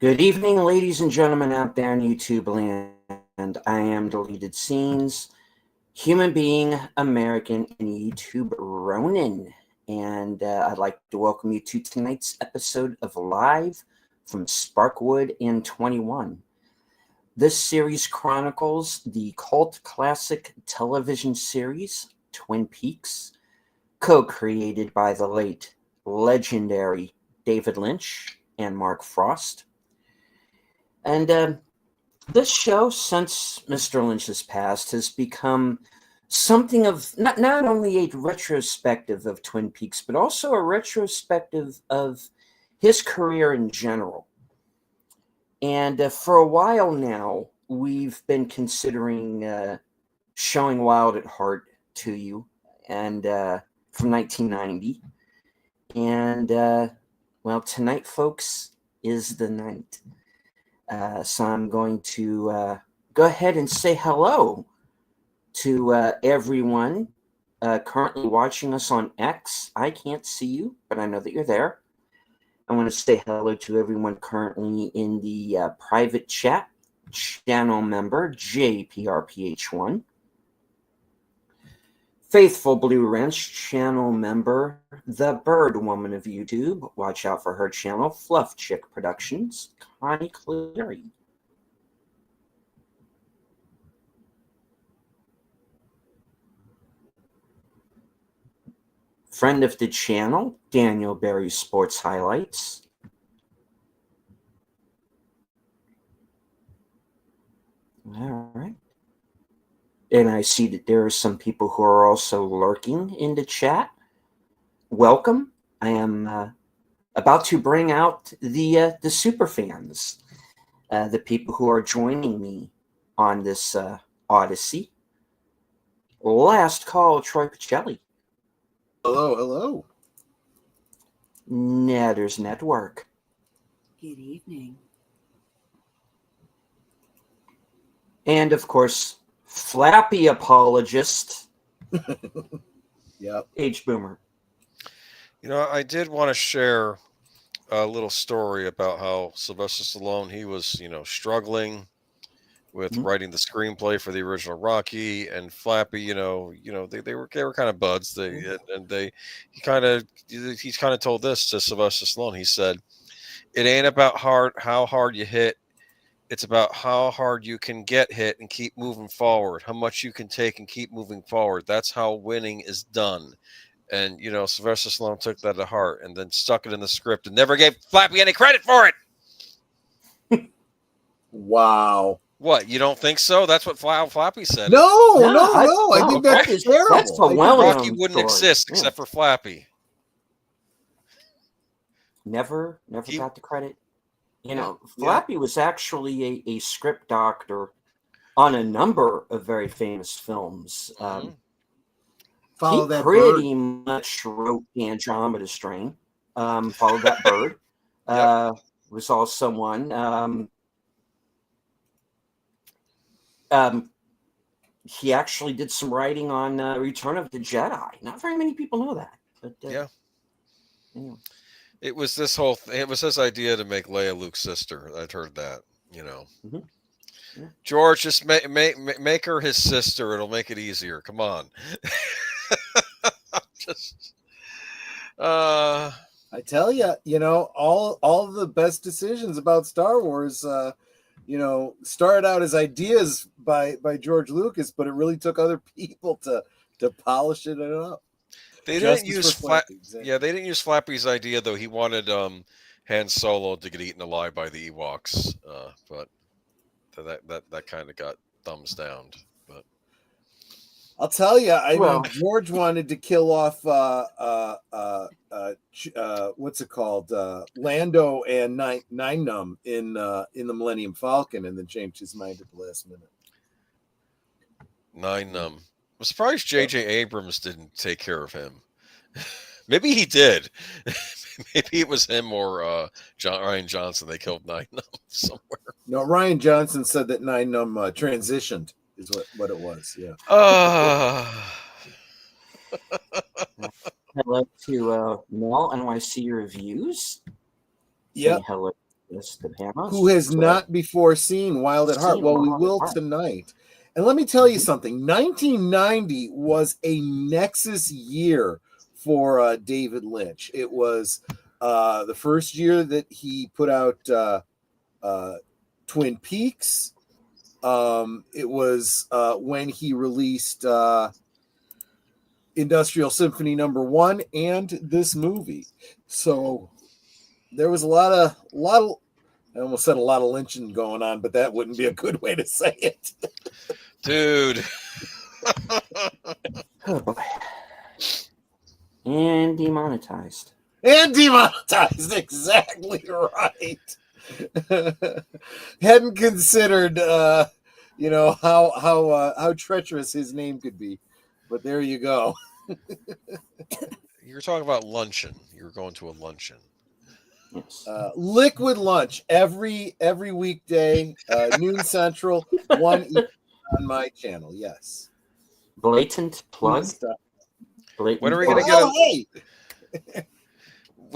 Good evening, ladies and gentlemen out there in YouTube land. I am Deleted Scenes, human being, American, and YouTube Ronin. And I'd like to welcome you to tonight's episode of Live from Sparkwood in 21. This series chronicles the cult classic television series, Twin Peaks, co-created by the late, legendary David Lynch and Mark Frost. And this show, since Mr. Lynch has passed, has become something of not only a retrospective of Twin Peaks, but also a retrospective of his career in general. And for a while now, we've been considering showing Wild at Heart to you, and from 1990. And well, tonight, folks, is the night. So I'm going to go ahead and say hello to everyone currently watching us on X. I can't see you, but I know that you're there. I want to say hello to everyone currently in the private chat, channel member JPRPH1, Faithful Blue Wrench, channel member The Bird Woman of YouTube. Watch out for her channel, Fluff Chick Productions. Connie Cleary. Friend of the channel, Daniel Berry Sports Highlights. All right. And I see that there are some people who are also lurking in the chat. Welcome. I am about to bring out the super fans, the people who are joining me on this Odyssey. Last call, Troy Pacelli. Hello, hello. Netters Network. Good evening. And of course, Flappy apologist. Yep. H Boomer. You know, I did want to share a little story about how Sylvester Stallone, he was, struggling with writing the screenplay for the original Rocky, and Flappy, they were kind of buds. He kind of told this to Sylvester Stallone. He said, "It ain't about how hard you hit. It's about how hard you can get hit and keep moving forward. How much you can take and keep moving forward. That's how winning is done." And, Sylvester Stallone took that to heart and then stuck it in the script and never gave Flappy any credit for it. Wow. What, you don't think so? That's what Flappy said. No. I think that's terrible. That's a well-known Rocky wouldn't story. exist except for Flappy. Never got the credit. Flappy was actually a script doctor on a number of very famous films. Follow he that pretty bird. much wrote the Andromeda Strain. Follow That Bird. Was also one. He actually did some writing on Return of the Jedi. Not very many people know that. But, anyway. It was this whole it was his idea to make Leia Luke's sister. I'd heard that, Mm-hmm. Yeah. George, just make her his sister. It'll make it easier. Come on. I tell you, all of the best decisions about Star Wars, started out as ideas by George Lucas, but it really took other people to polish it up. They didn't use they didn't use Flappy's idea though. He wanted Han Solo to get eaten alive by the Ewoks, but that kind of got thumbs down. But I'll tell you, mean, George wanted to kill off what's it called, Lando and Nine Num in the Millennium Falcon, and then changed his mind at the last minute. Nine Num. I'm surprised J.J. Abrams didn't take care of him. Maybe he did. Maybe it was him or Ryan Johnson. They killed Nine Num somewhere. No, Ryan Johnson said that Nine Num transitioned is what it was. Yeah. Hello to Mel NYC Reviews. Yeah. Hello Yes, the Panama. who has not before seen Wild at Heart. Well, we will tonight. And let me tell you something. 1990 was a nexus year for David Lynch. It was the first year that he put out Twin Peaks. It was when he released Industrial Symphony #1 and this movie. So there was a lot of I almost said a lot of lynching going on, but that wouldn't be a good way to say it. Dude. Oh boy. And demonetized. And demonetized, exactly right. Hadn't considered how treacherous his name could be. But there you go. You were talking about luncheon. You were going to a luncheon. Yes. Liquid lunch every weekday, noon central, 1 Eastern on my channel. Yes. Blatant plug. When are we going to get hey!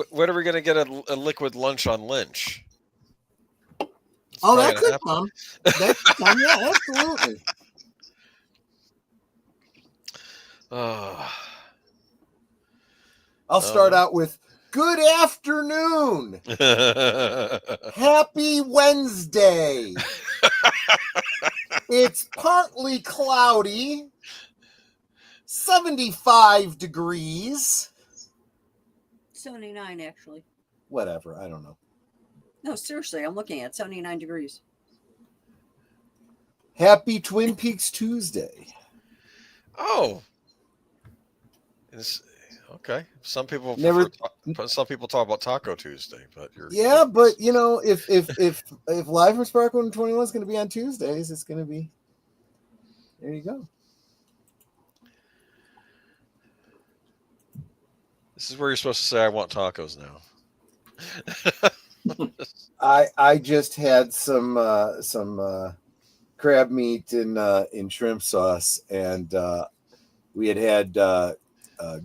When are we going to get a liquid lunch on Lynch? Oh, that could come. That could come. Yeah, absolutely. I'll start out with good afternoon. Happy Wednesday. It's partly cloudy. 75 degrees. 79, actually. Whatever. I don't know. No, seriously, I'm looking at 79 degrees. Happy Twin Peaks Tuesday. Oh. Okay. Some people talk about Taco Tuesday, but but if Live from Sparkwood 21 is going to be on Tuesdays, it's going to be. There you go. This is where you're supposed to say, "I want tacos now." I just had some crab meat in shrimp sauce, and we had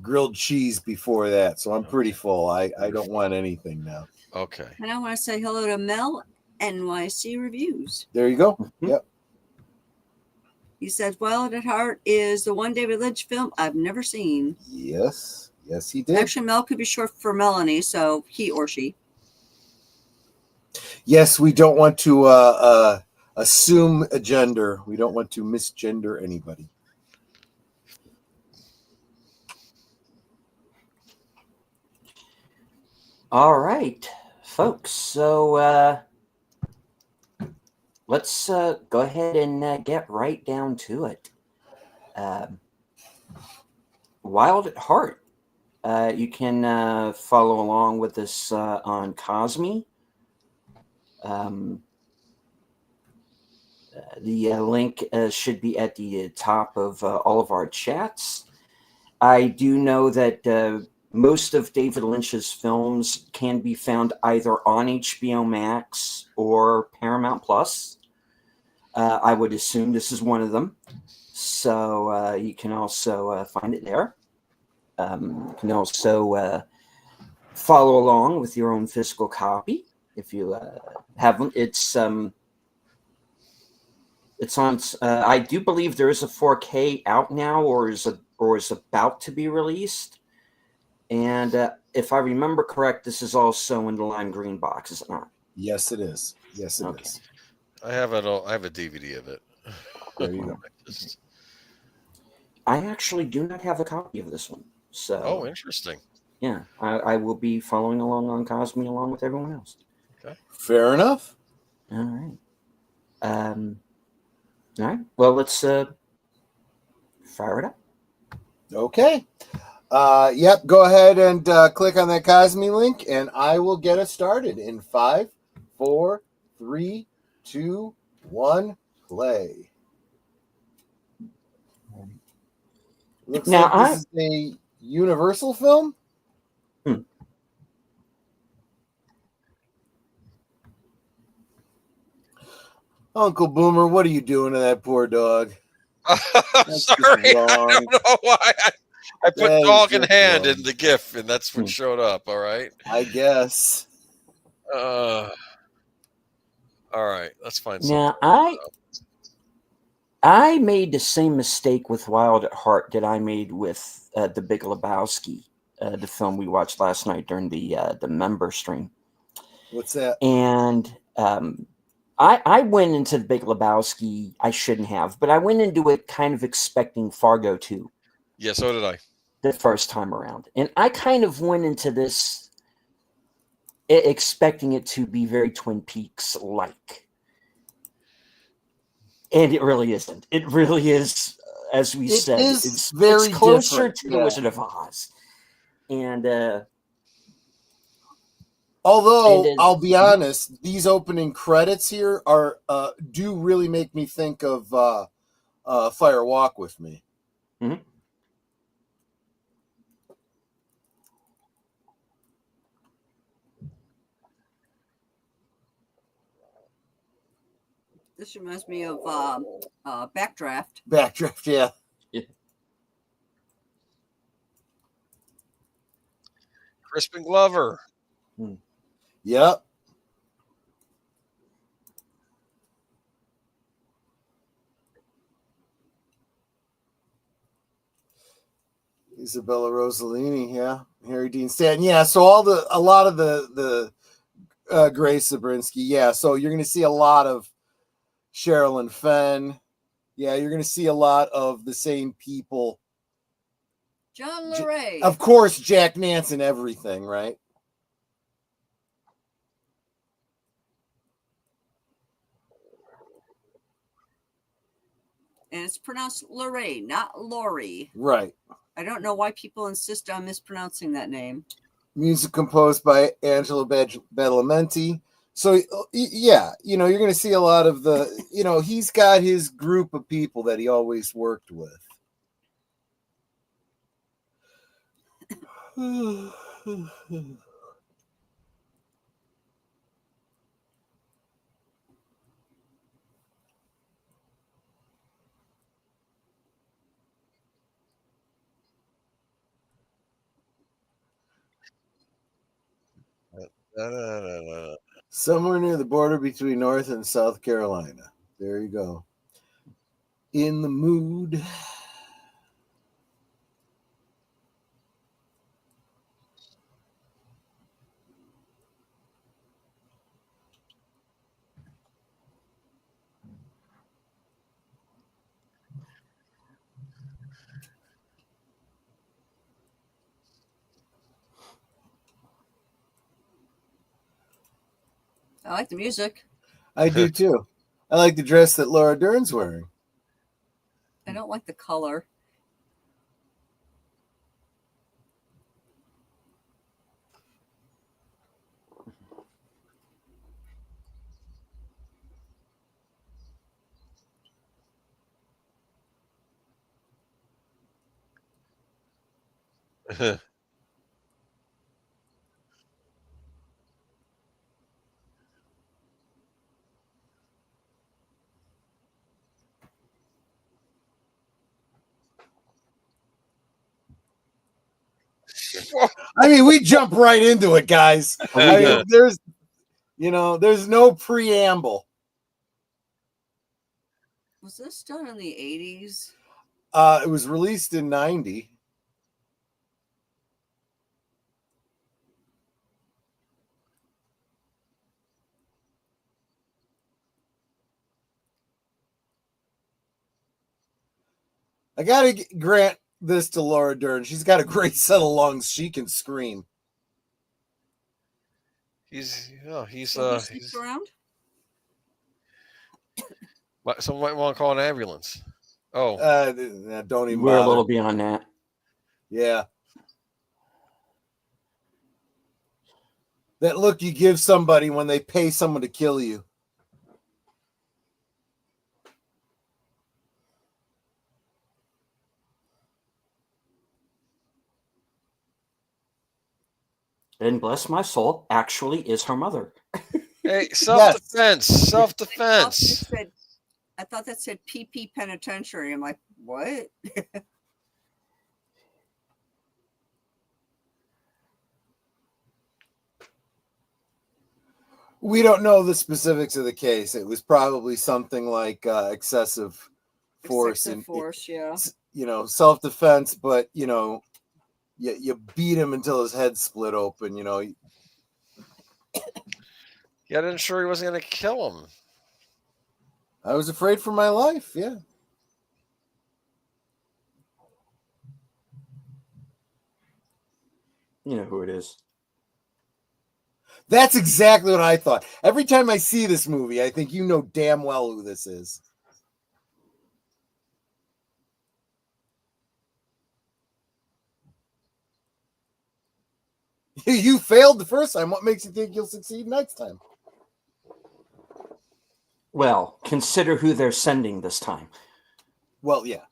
grilled cheese before that, so I'm pretty full. I don't want anything now. Okay. And I want to say hello to Mel, NYC Reviews. There you go. Yep. He says, Wild at Heart is the one David Lynch film I've never seen. Yes, he did. Actually, Mel could be short for Melanie, so he or she. Yes, we don't want to assume a gender. We don't want to misgender anybody. All right, folks. So let's go ahead and get right down to it. Wild at Heart. You can follow along with us on Cosme. The link should be at the top of all of our chats. I do know that most of David Lynch's films can be found either on HBO Max or Paramount Plus. I would assume this is one of them. So you can also find it there. You can also follow along with your own physical copy if you haven't. It's on. I do believe there is a 4K out now, or is about to be released. And if I remember correct, this is also in the lime green box, is it not? Yes, it is. Yes, it is. I have a DVD of it. There you go. I actually do not have a copy of this one. So, interesting. Yeah, I will be following along on Cosme along with everyone else. Okay. Fair enough. All right. All right. Well, let's fire it up. Okay. Yep. Go ahead and click on that Cosme link, and I will get us started in 5, 4, 3, 2, 1, play. Looks now, like this is a Universal film. Uncle Boomer, what are you doing to that poor dog? Sorry, I don't know why. I put dog in hand in the GIF, and that's what showed up. All right. I guess. All right, let's find something. Now, I made the same mistake with Wild at Heart that I made with The Big Lebowski, the film we watched last night during the member stream. What's that? And I went into The Big Lebowski. I shouldn't have, but I went into it kind of expecting Fargo 2 Yeah, so did I. the first time around. And I kind of went into this expecting it to be very Twin Peaks-like. And it really isn't. It really is, as we said, it's closer different. to The Wizard of Oz. And although I'll be honest, these opening credits here are do really make me think of Fire Walk with Me. Mm-hmm. This reminds me of Backdraft. Backdraft, yeah. Crispin Glover. Yep. Isabella Rossellini, yeah. Harry Dean Stanton, yeah. So a lot of the Grace Zabriskie, yeah. So you're going to see a lot of Sherilyn Fenn. Yeah, you're going to see a lot of the same people. John LeRae. Of course, Jack Nance and everything, right? And it's pronounced LeRae, not Laurie. Right. I don't know why people insist on mispronouncing that name. Music composed by Angelo Badalamenti. So, yeah, you're going to see a lot of the, he's got his group of people that he always worked with. Somewhere near the border between North and South Carolina. There you go. In the mood. I like the music. I do too. I like the dress that Laura Dern's wearing. I don't like the color. I mean, we jump right into it, guys. There's no preamble. Was this done in the 80s? It was released in 90. I got to grant this to Laura Dern. She's got a great set of lungs. She can scream. He's around. Someone might want to call an ambulance. Oh, don't even. We're bother. a little beyond that. Yeah. That look you give somebody when they pay someone to kill you. And bless my soul, actually is her mother. Hey, self-defense, self-defense. I thought that said PP Penitentiary. I'm like, what? We don't know the specifics of the case. It was probably something like excessive force Excessive force, yeah. Self-defense, but you beat him until his head split open. Yeah, I didn't sure he wasn't going to kill him. I was afraid for my life. Yeah. You know who it is. That's exactly what I thought. Every time I see this movie, I think you know damn well who this is. You failed the first time. What makes you think you'll succeed next time? Well, consider who they're sending this time. Well, yeah.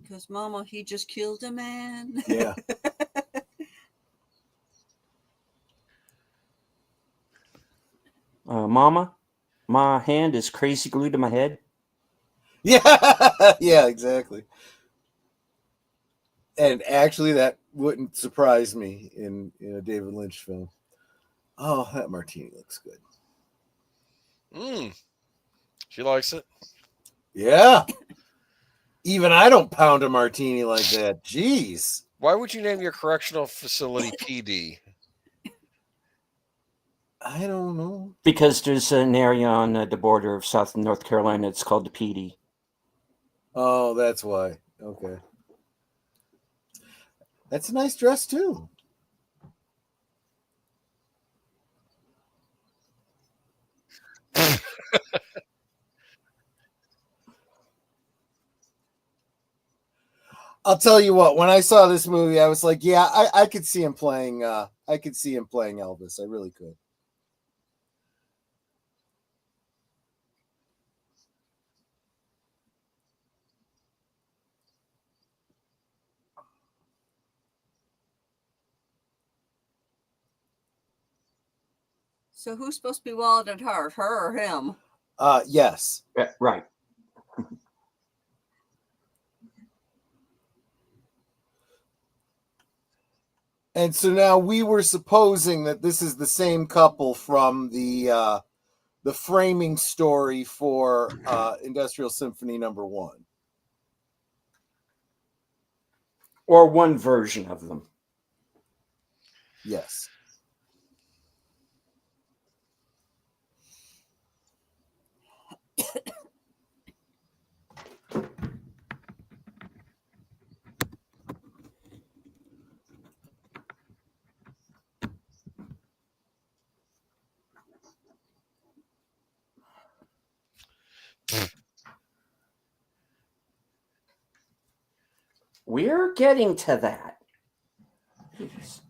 Because, Mama, he just killed a man. Yeah. Mama, my hand is crazy glued to my head. Yeah. Yeah, exactly. And actually, that wouldn't surprise me in a David Lynch film. Oh, that martini looks good. She likes it. Yeah. Even I don't pound a martini like that. Jeez. Why would you name your correctional facility PD? I don't know. Because there's an area on the border of South and North Carolina. It's called the PD. Oh, that's why. Okay. That's a nice dress, too. I'll tell you what, when I saw this movie, I was like, yeah, I could see him playing Elvis. I really could. So who's supposed to be wild at heart, her or him? Yes. Right. And so now we were supposing that this is the same couple from the framing story for Industrial Symphony #1. Or one version of them. Yes. We're getting to that. Jeez.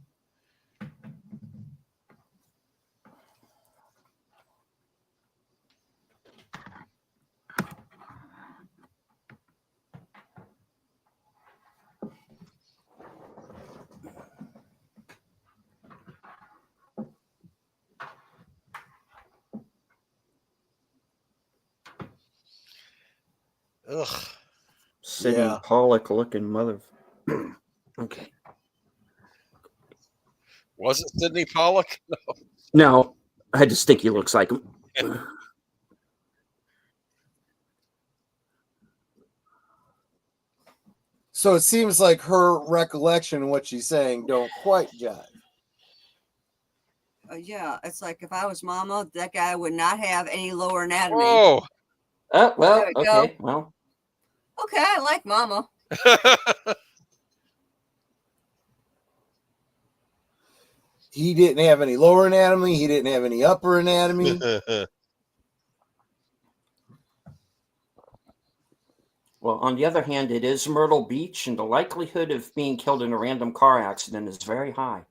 Ugh. Sidney Yeah. Pollock looking mother. Okay. Was it Sidney Pollock? No, I just think he looks like him. So it seems like her recollection and what she's saying don't quite jive. Yeah, it's like if I was Mama, that guy would not have any lower anatomy. Whoa. Oh, well, There we okay. go. Well, Okay, I like Mama. He didn't have any lower anatomy. He didn't have any upper anatomy. well, on the other hand, it is Myrtle Beach, and the likelihood of being killed in a random car accident is very high.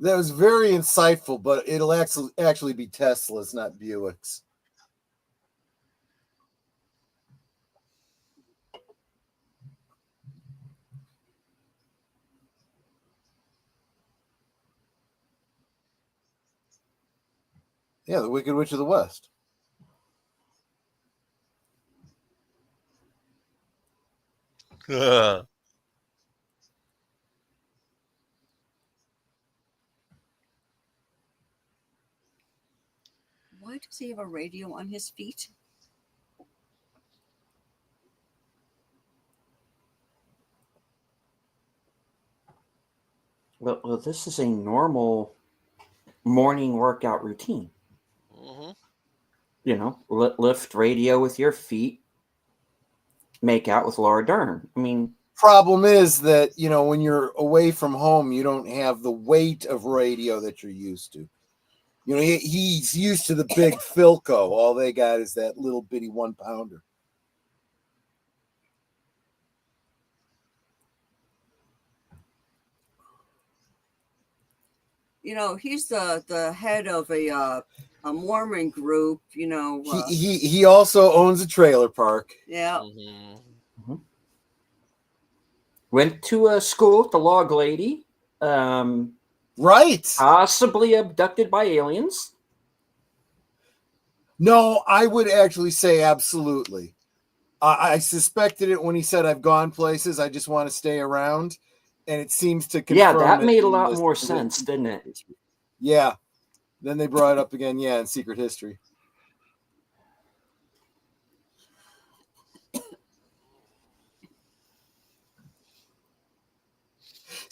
That was very insightful, but it'll actually be Teslas, not Buicks. Yeah, the Wicked Witch of the West. Why does he have a radio on his feet? Well, this is a normal morning workout routine. Mhm. You know, lift radio with your feet, make out with Laura Dern. I mean, Problem is that, when you're away from home, you don't have the weight of radio that you're used to. He's used to the big Philco. All they got is that little bitty 1-pounder. He's the head of a Mormon group. He also owns a trailer park. Yeah. Mhm. went to a school with the log lady, Right. possibly abducted by aliens. No, I would actually say absolutely. I suspected it when he said, "I've gone places. I just want to stay around," and it seems to confirm. Yeah, that it made a in lot this- more sense, didn't it? Yeah. Then they brought it up again. Yeah, in Secret History.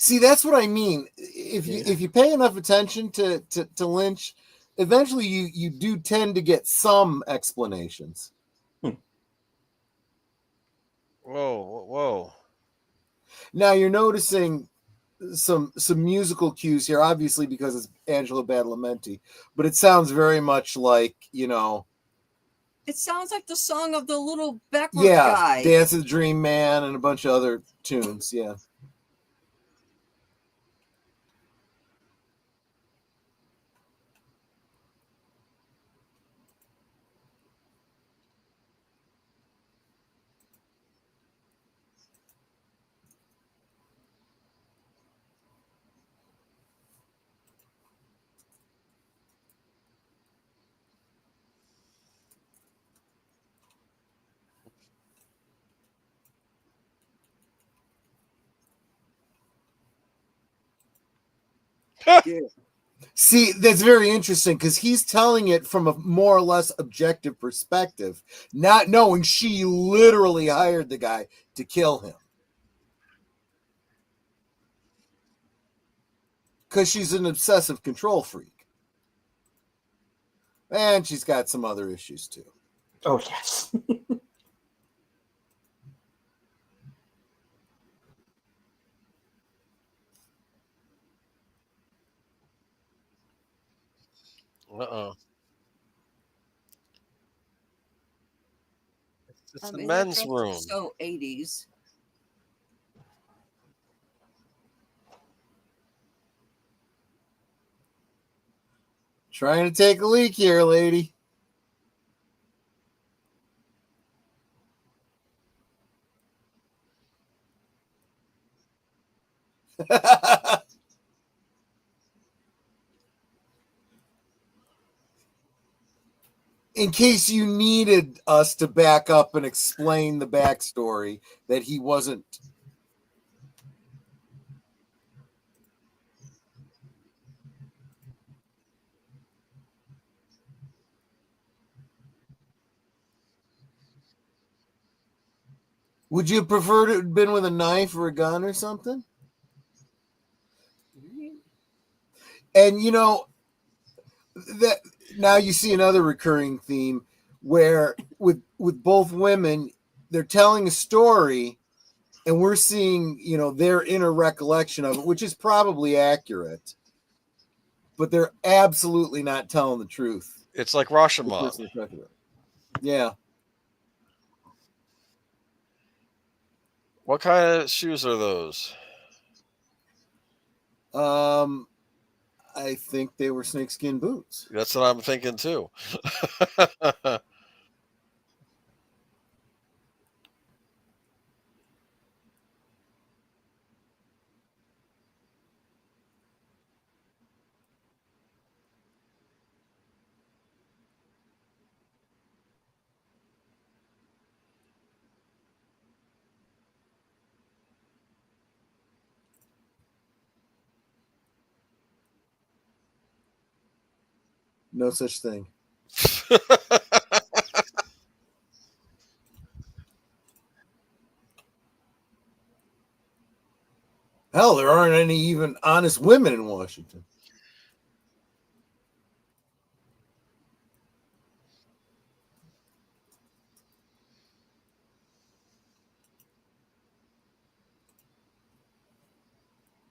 See, that's what I mean. If you pay enough attention to Lynch, eventually you do tend to get some explanations. Whoa. Now you're noticing some musical cues here, obviously because it's Angelo Badalamenti, but it sounds very much like, It sounds like the song of the little backward yeah, guy. Dance of the Dream Man and a bunch of other tunes. Yeah. Yeah. See, that's very interesting because he's telling it from a more or less objective perspective, not knowing she literally hired the guy to kill him. Because she's an obsessive control freak. And she's got some other issues too. Oh, yes. It's the That men's dress room. is so 80s. Trying to take a leak here, lady. In case you needed us to back up and explain the backstory that he wasn't. Would you have preferred it had been with a knife or a gun or something? And that now you see another recurring theme where with both women, they're telling a story and we're seeing, their inner recollection of it, which is probably accurate, but they're absolutely not telling the truth. It's like The Rashomon. person they're talking about. Yeah. What kind of shoes are those? I think they were snakeskin boots. That's what I'm thinking too. No such thing. Hell, there aren't any even honest women in Washington.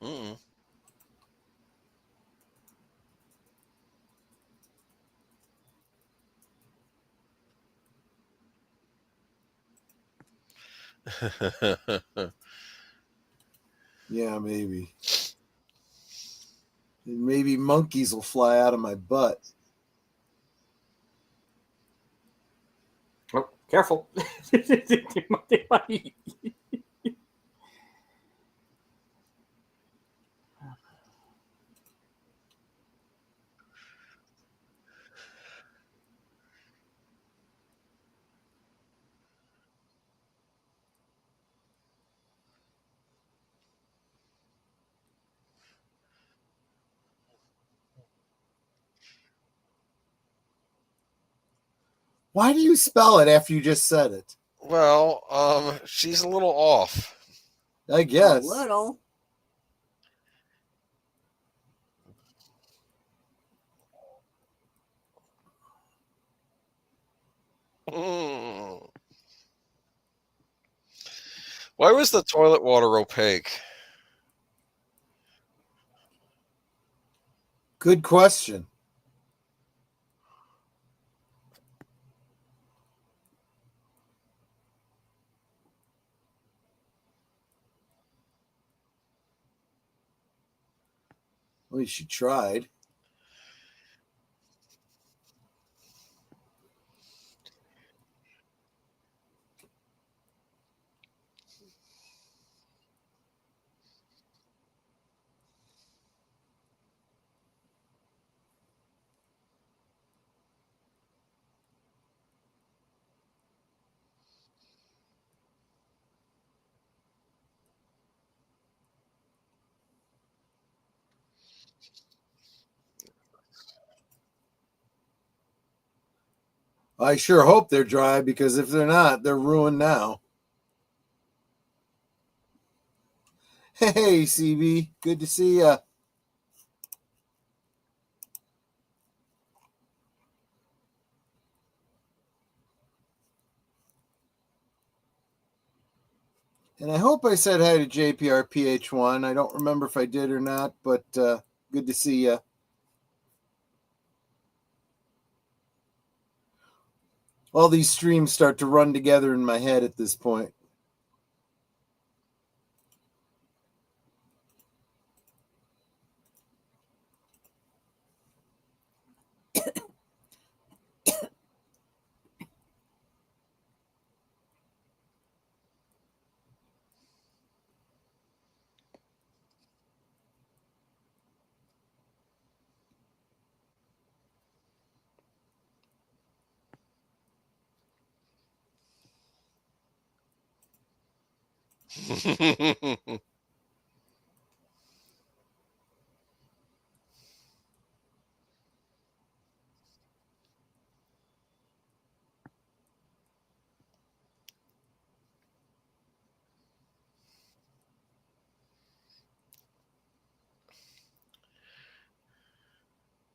Mm. Yeah, maybe. Maybe monkeys will fly out of my butt. Oh, careful. Why do you spell it after you just said it? Well, she's a little off. I A guess. little. Mm. Why was the toilet water opaque? Good question. At least she tried. I sure hope they're dry because if they're not, they're ruined now. Hey, CB, good to see ya. And I hope I said hi to JPRPH1. I don't remember if I did or not, but good to see ya. All these streams start to run together in my head at this point.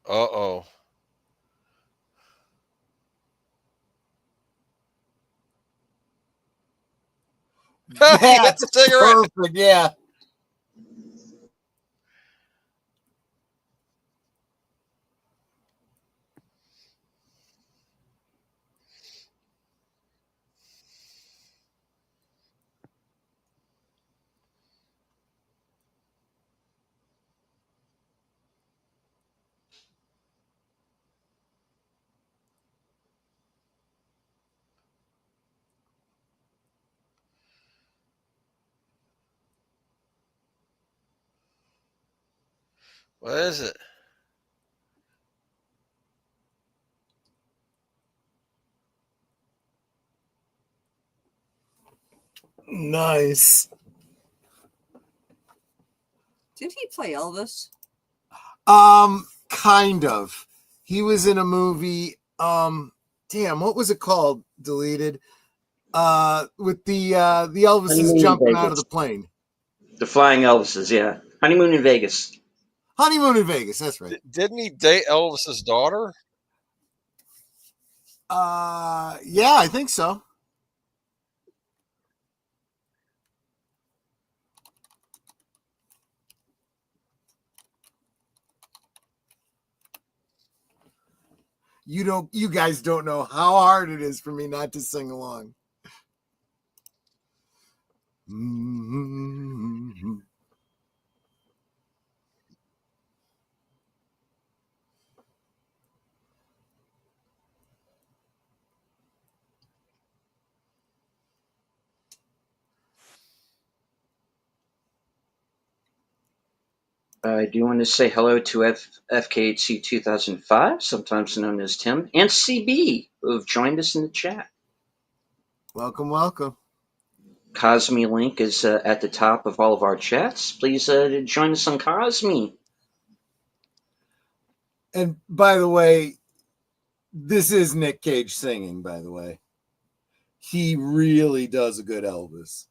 Uh-oh. He hit That's the cigarette. perfect. Yeah. What is it? Nice. Did he play Elvis? Kind of. He was in a movie. Damn, what was it called? Deleted. With the Elvises Honeymoon in jumping out of Vegas. the plane. The Flying Elvises, yeah. Honeymoon in Vegas. Honeymoon in Vegas. That's right. Didn't he date Elvis's daughter? Yeah, I think so. You guys don't know how hard it is for me not to sing along. Mm-hmm. I do want to say hello to FKHC 2005, sometimes known as Tim, and CB, who have joined us in the chat. Welcome, welcome. Cosme link is at the top of all of our chats. Please join us on Cosme. And by the way, this is Nick Cage singing, by the way. He really does a good Elvis.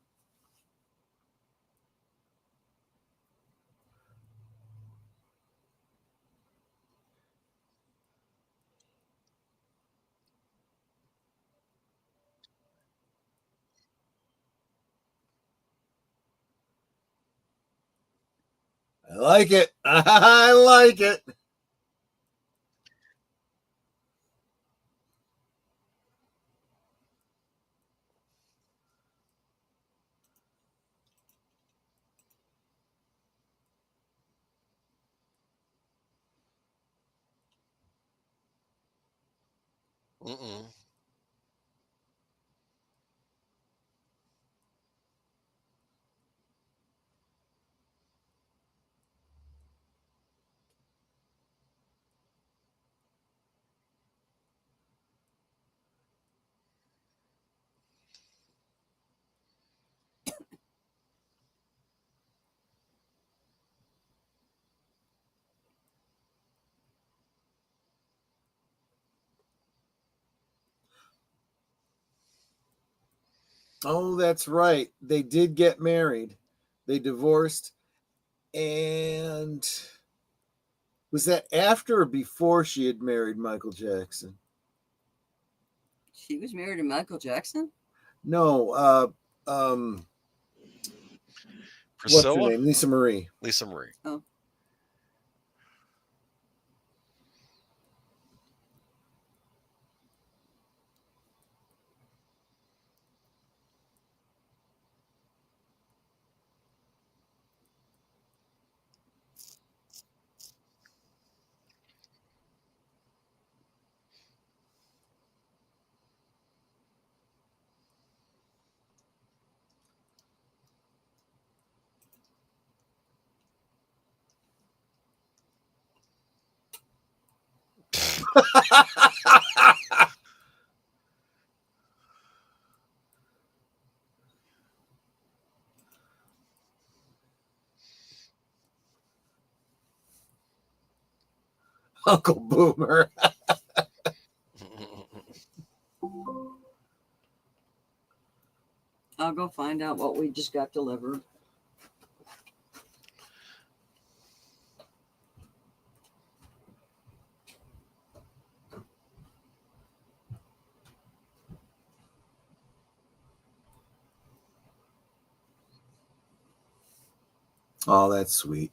I like it. I like it. Mm-mm. Oh, that's right. They did get married. They divorced. And was that after or before she had married Michael Jackson? She was married to Michael Jackson? No, what's her Priscilla? name? Lisa Marie. Lisa Marie. Oh. Uncle Boomer. I'll go find out what we just got delivered. Oh, that's sweet.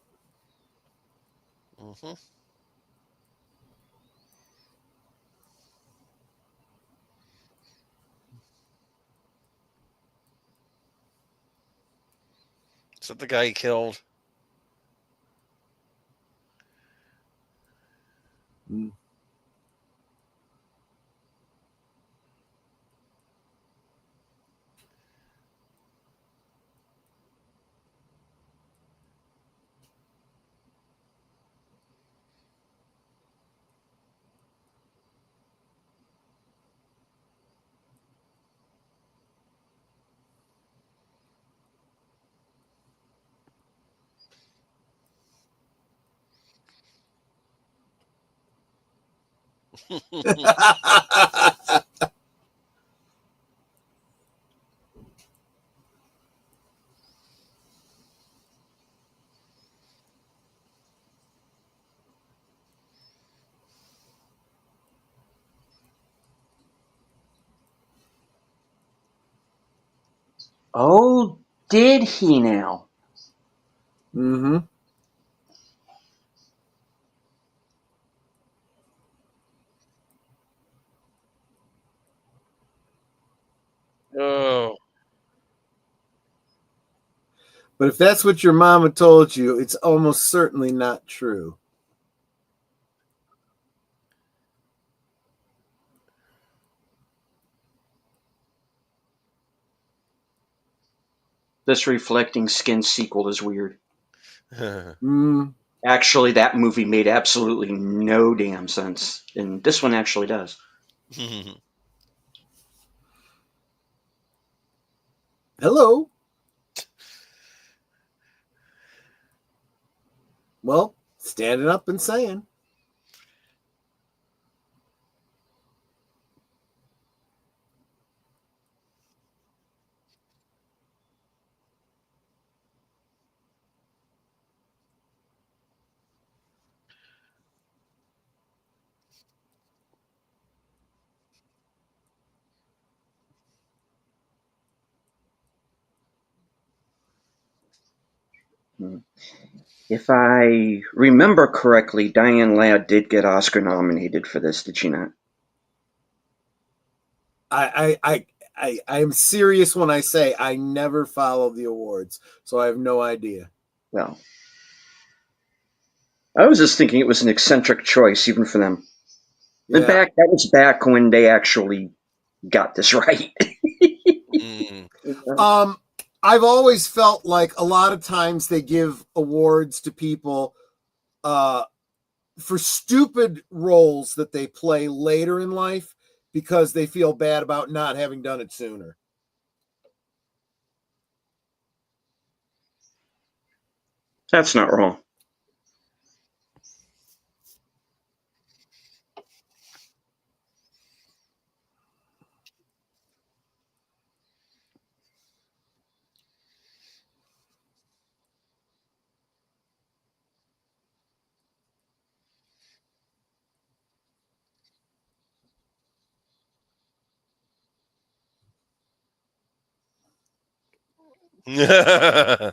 Mm-hmm. Is that the guy he killed? Mm. Oh, did he now? Mm-hmm. Oh, But if that's what your mama told you, it's almost certainly not true. This reflecting skin sequel is weird. Mm. Actually, that movie made absolutely no damn sense, and this one actually does. Hello. Well, standing up and saying. If I remember correctly, Diane Ladd did get Oscar nominated for this, did she not? I am serious when I say I never follow the awards, so I have no idea. Well, I was just thinking it was an eccentric choice, even for them. Yeah. That was back when they actually got this right. I've always felt like a lot of times they give awards to people for stupid roles that they play later in life because they feel bad about not having done it sooner. That's not wrong. I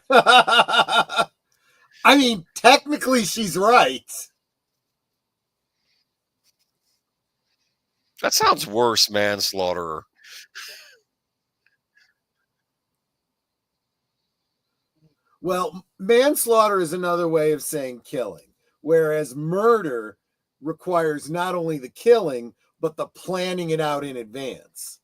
mean, technically she's right. that sounds worse, manslaughter. Well, manslaughter is another way of saying killing, whereas murder requires not only the killing, but the planning it out in advance.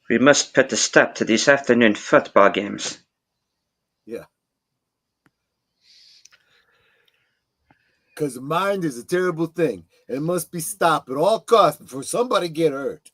We must put a stop to these afternoon football games. Yeah. Because the mind is a terrible thing. And it must be stopped at all costs before somebody get hurt.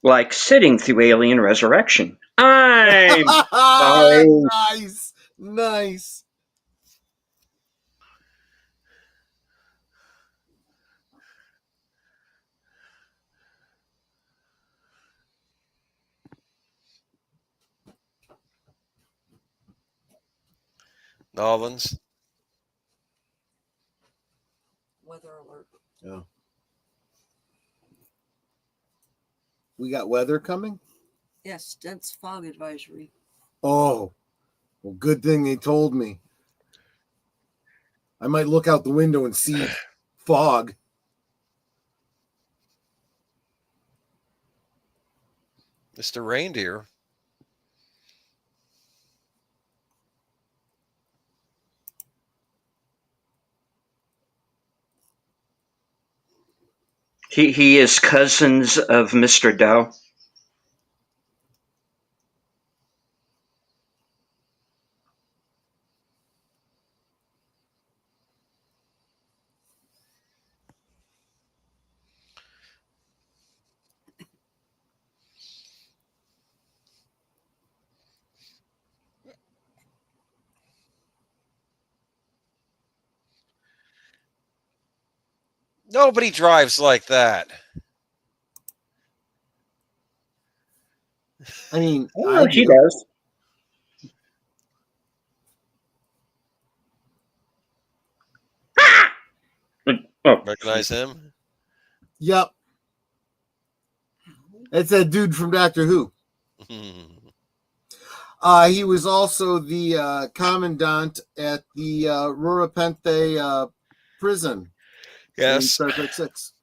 Like sitting through Alien Resurrection. I'm sorry. Nice. Nice. Nolans. Weather alert. Oh. We got weather coming? Yes, dense fog advisory. Oh. Well, good thing they told me. I might look out the window and see fog. Mr. Reindeer. He is cousins of Mr. Dow. Nobody drives like that. I mean, Oh, I she do. does. Oh, Recognize him? Yep. It's that dude from Doctor Who. He was also the commandant at the Rurapente prison in Yes. Star Trek 6.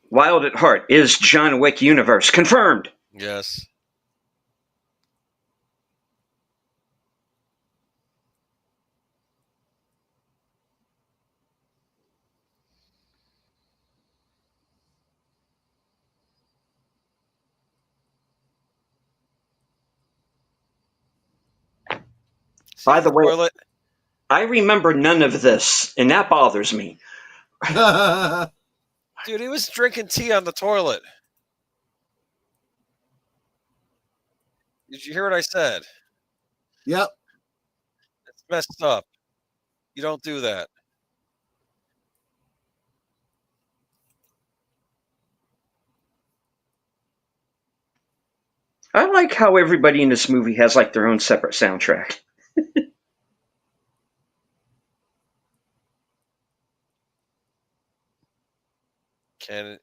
Wild at Heart is John Wick universe. Confirmed. Yes. By the way, Toilet. I remember none of this, and that bothers me. Dude, he was drinking tea on the toilet. Did you hear what I said? Yep. It's messed up. You don't do that. I like how everybody in this movie has like their own separate soundtrack. Can it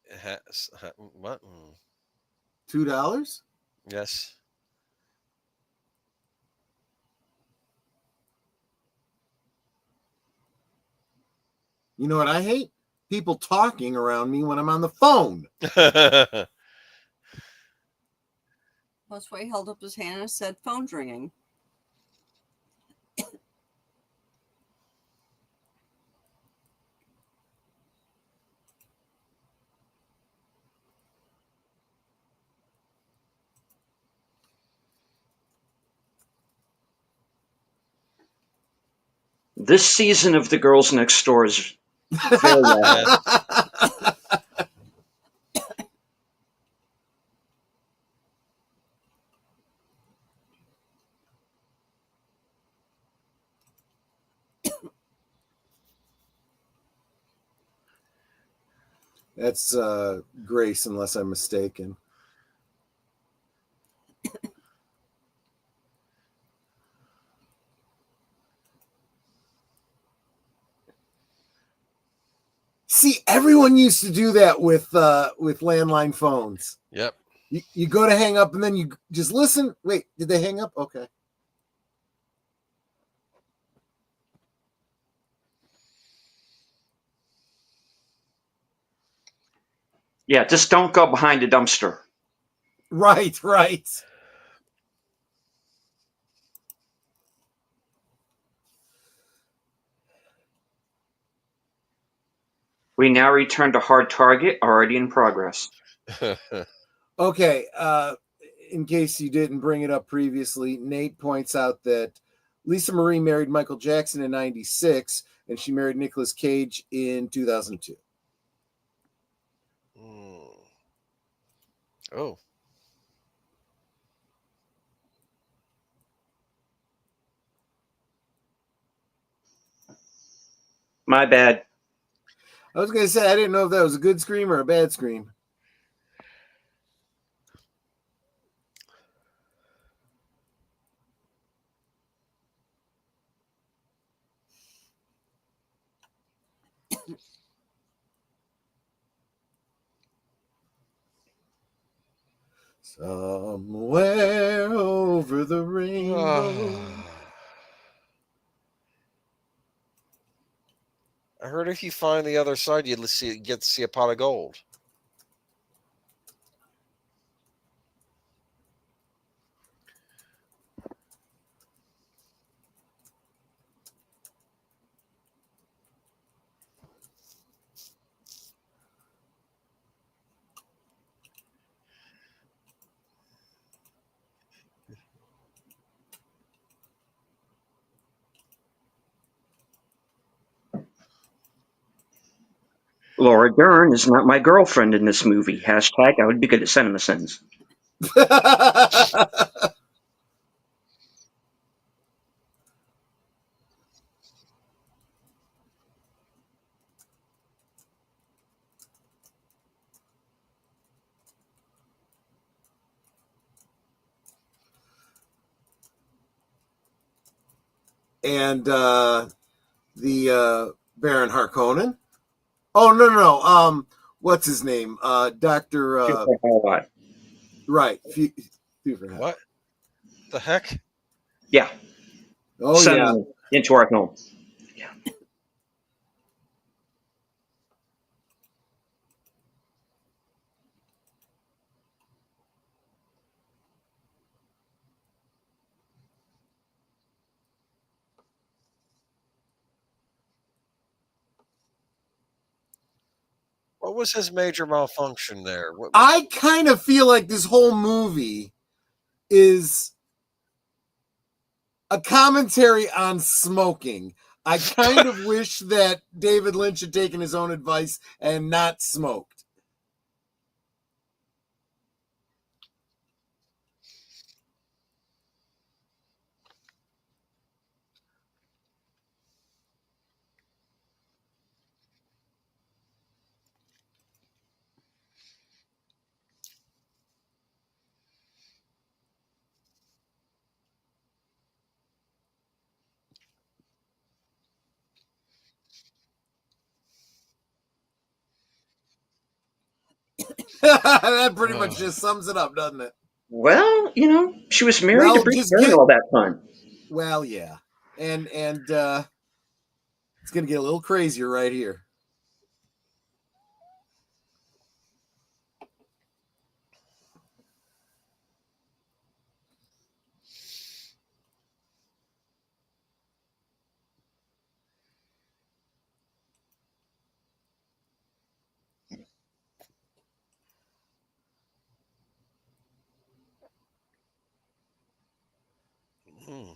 what? $2? Yes. You know what I hate? People talking around me when I'm on the phone. That's why he held up his hand and said, "Phone's ringing." This season of The Girls Next Door is very well. That's Grace, unless I'm mistaken. See, everyone used to do that with landline phones. Yep. You go to hang up and then you just listen. Wait, did they hang up? Okay. Yeah, just don't go behind a dumpster. Right. We now return to Hard Target, already in progress. Okay. In case you didn't bring it up previously, Nate points out that Lisa Marie married Michael Jackson in '96, and she married Nicolas Cage in 2002. Oh. My bad. I was going to say, I didn't know if that was a good scream or a bad scream. Somewhere over the rainbow. I heard if you find the other side, you get to see a pot of gold. Laura Dern is not my girlfriend in this movie. Hashtag I would be good at sentiment sentence. and the Baron Harkonnen. Oh no. What's his name? Doctor. Right. What the heck? Yeah. Oh yeah. Into our home. Yeah. What was his major malfunction there? What, I kind of feel like this whole movie is a commentary on smoking. I kind of wish that David Lynch had taken his own advice and not smoked. That pretty much just sums it up, doesn't it? Well, she was married to Bruce during all that fun. Well, yeah, and it's gonna get a little crazier right here. hmm.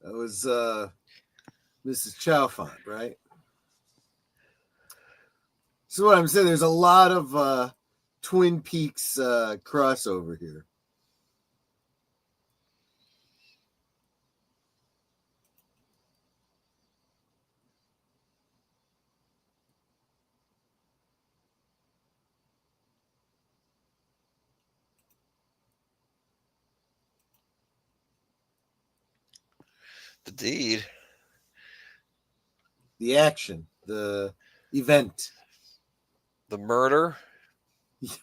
That was Mrs. Chalfont, right? So what I'm saying, there's a lot of Twin Peaks crossover here. The deed. The action, the event. The murder.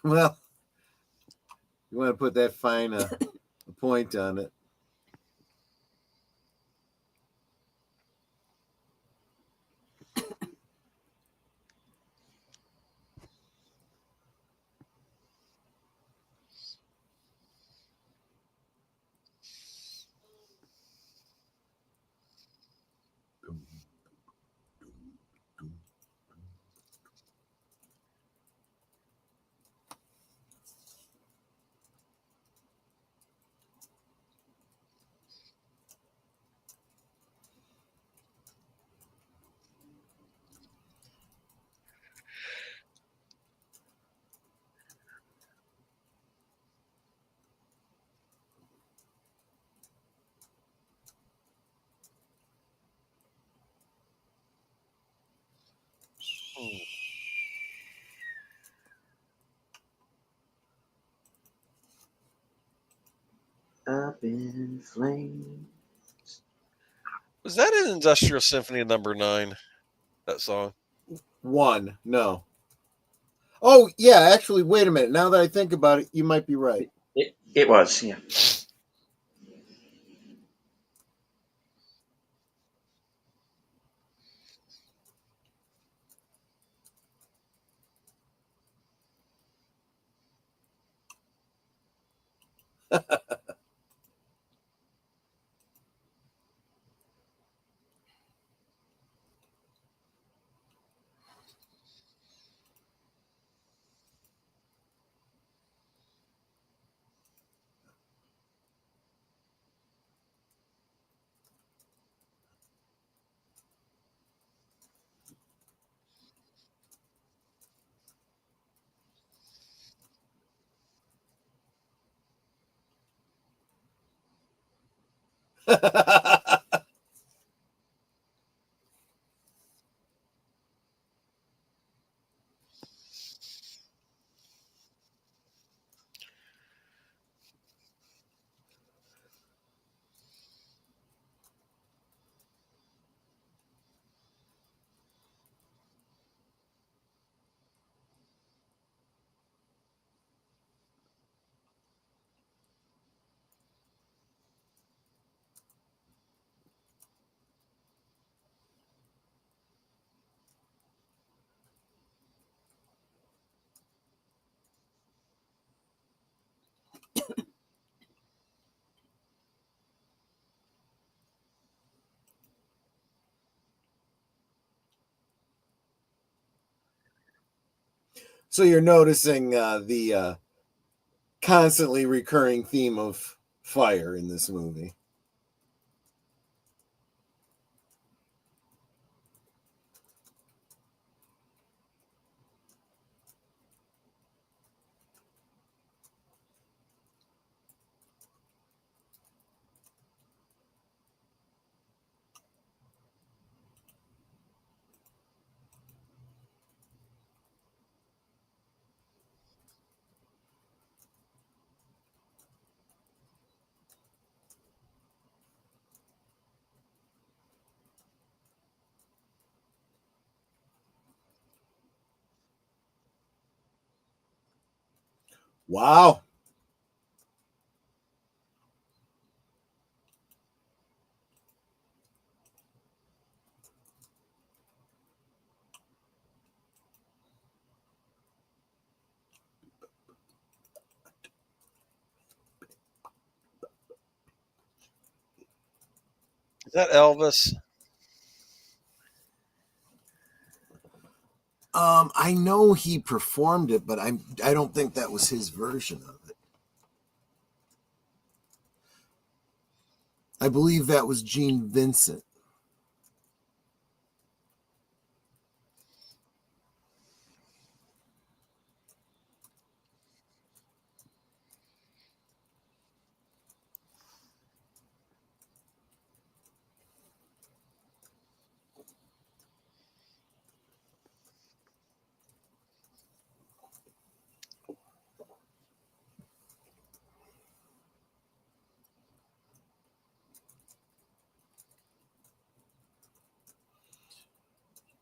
Well, you want to put that fine a point on it. Hmm. Up in flames. Was that in Industrial Symphony Number 9? That song. One, no. Oh yeah, actually, wait a minute. Now that I think about it, you might be right. It was, yeah. So you're noticing the constantly recurring theme of fire in this movie. Wow. Is that Elvis? I know he performed it, but I don't think that was his version of it. I believe that was Gene Vincent.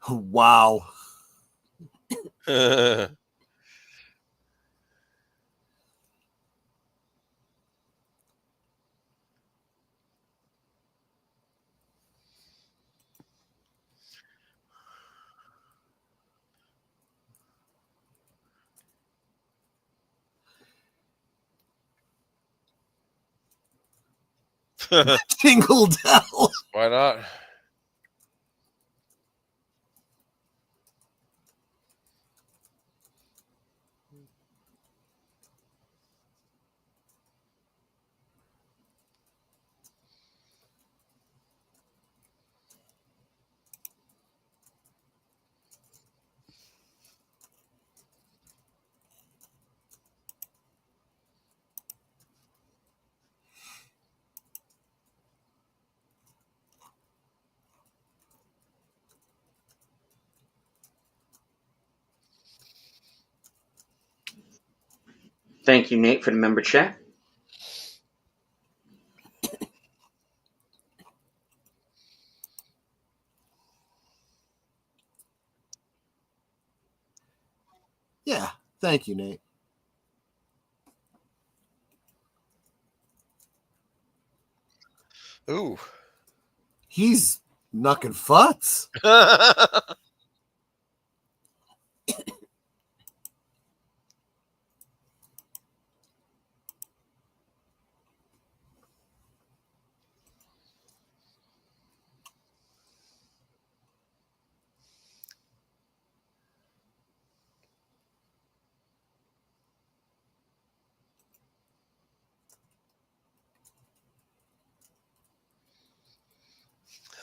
Wow. Jingle Bell. Why not? Thank you, Nate, for the member chat. Yeah. Thank you, Nate. Ooh. He's knucking futs.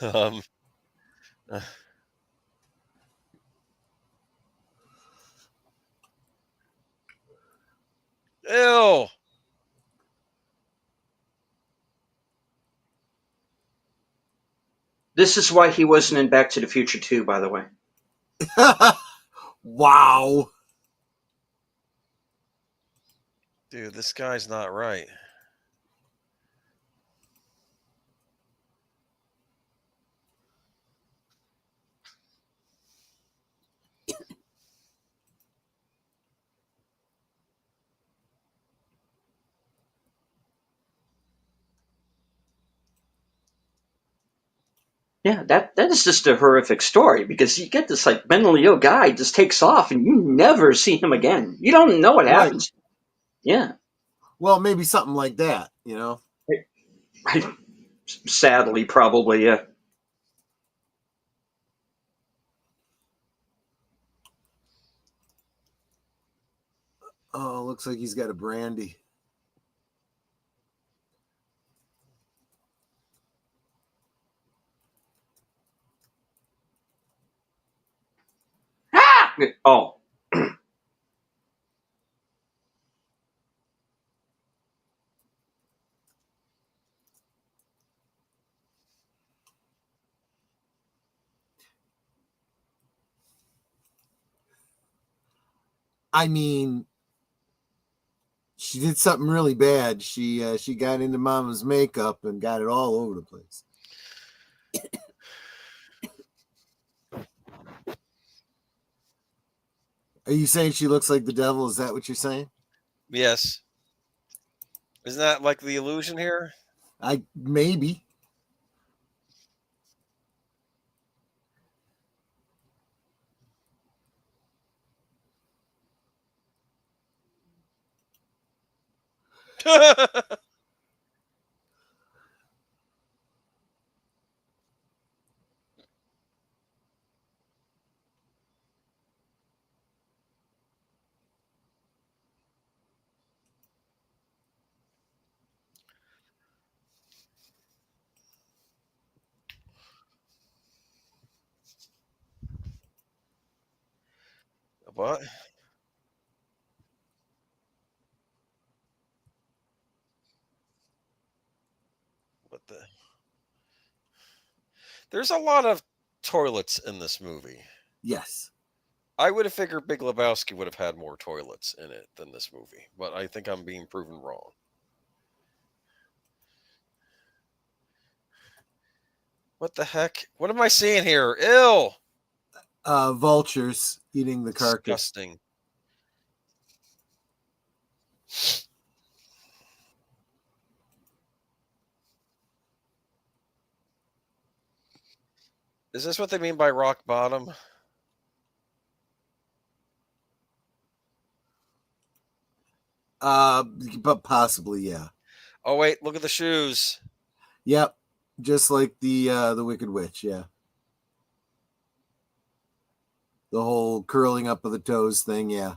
um, ew. This is why he wasn't in Back to the Future 2, by the way. Wow. Dude, this guy's not right. Yeah, that is just a horrific story because you get this like mentally ill guy just takes off and you never see him again. You don't know what Right. happens. Yeah. Well, maybe something like that, you know? Right. Sadly, probably, yeah. Oh, looks like he's got a brandy. Ah! Oh. I mean, she did something really bad. She got into Mama's makeup and got it all over the place. Are you saying she looks like the devil? Is that what you're saying? Yes. Isn't that like the illusion here? I maybe. What? What the? There's a lot of toilets in this movie. Yes. I would have figured Big Lebowski would have had more toilets in it than this movie, but I think I'm being proven wrong. What the heck? What am I seeing here? Ew! Vultures eating the carcass. Disgusting. Is this what they mean by rock bottom? But possibly, yeah. Oh wait, look at the shoes. Yep. Just like the Wicked Witch, yeah. The whole curling up of the toes thing, yeah.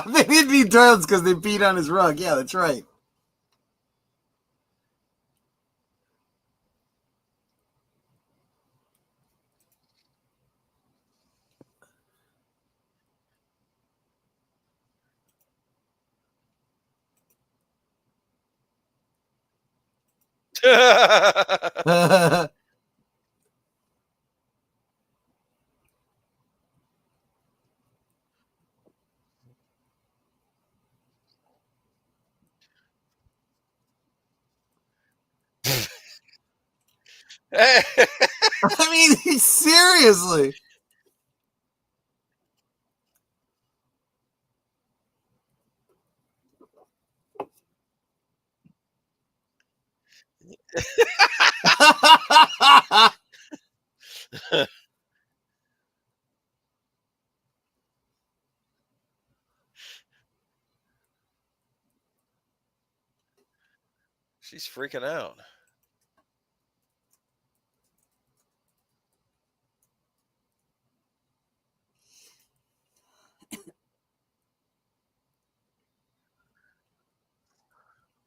They didn't need toilets because they peed on his rug. Yeah, that's right. I mean, seriously. She's freaking out.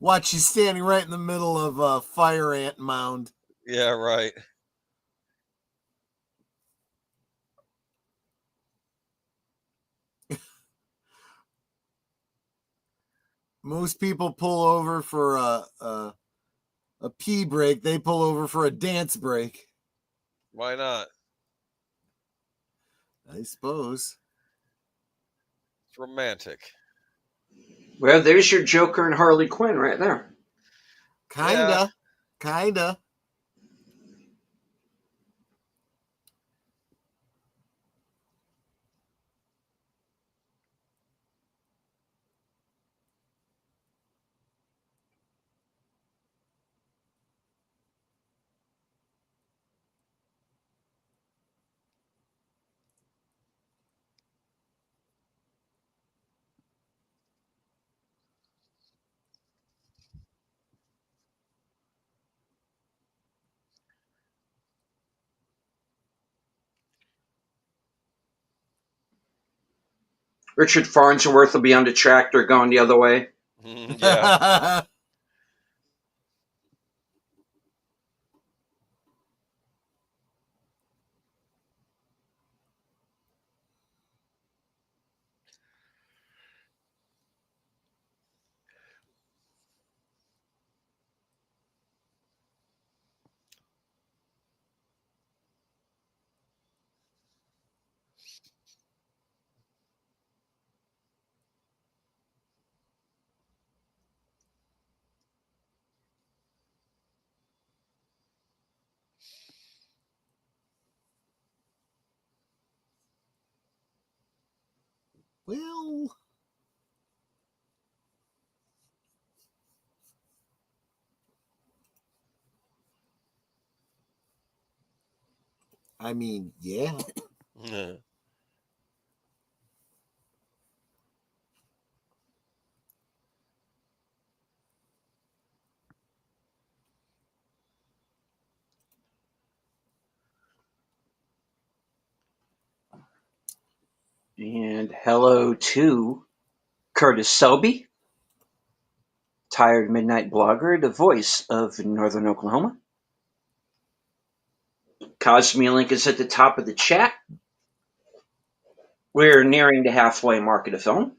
Watch, she's standing right in the middle of a fire ant mound. Yeah, right. Most people pull over for a pee break. They pull over for a dance break. Why not? I suppose. It's romantic. Well, there's your Joker and Harley Quinn right there. Kinda. Kinda. Richard Farnsworth will be on the tractor going the other way. Yeah. Well, I mean, yeah. And hello to Curtis Selby, Tired Midnight Blogger, the voice of Northern Oklahoma. Cosme link is at the top of the chat. We're nearing the halfway mark of the film.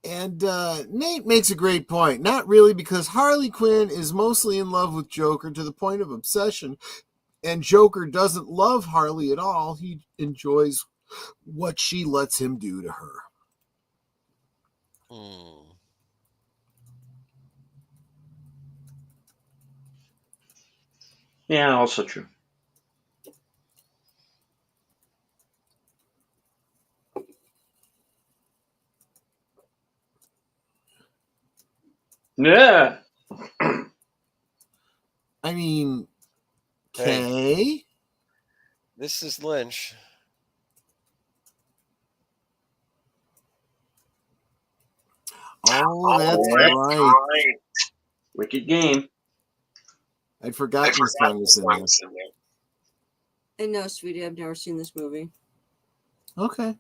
And Nate makes a great point. Not really, because Harley Quinn is mostly in love with Joker to the point of obsession, and Joker doesn't love Harley at all. He enjoys what she lets him do to her. Yeah, also true. Yeah. I mean, Hey. okay. This is Lynch. Oh, that's right. Wicked game. I'd forgotten this song was in there. And no, sweetie, I've never seen this movie. Okay.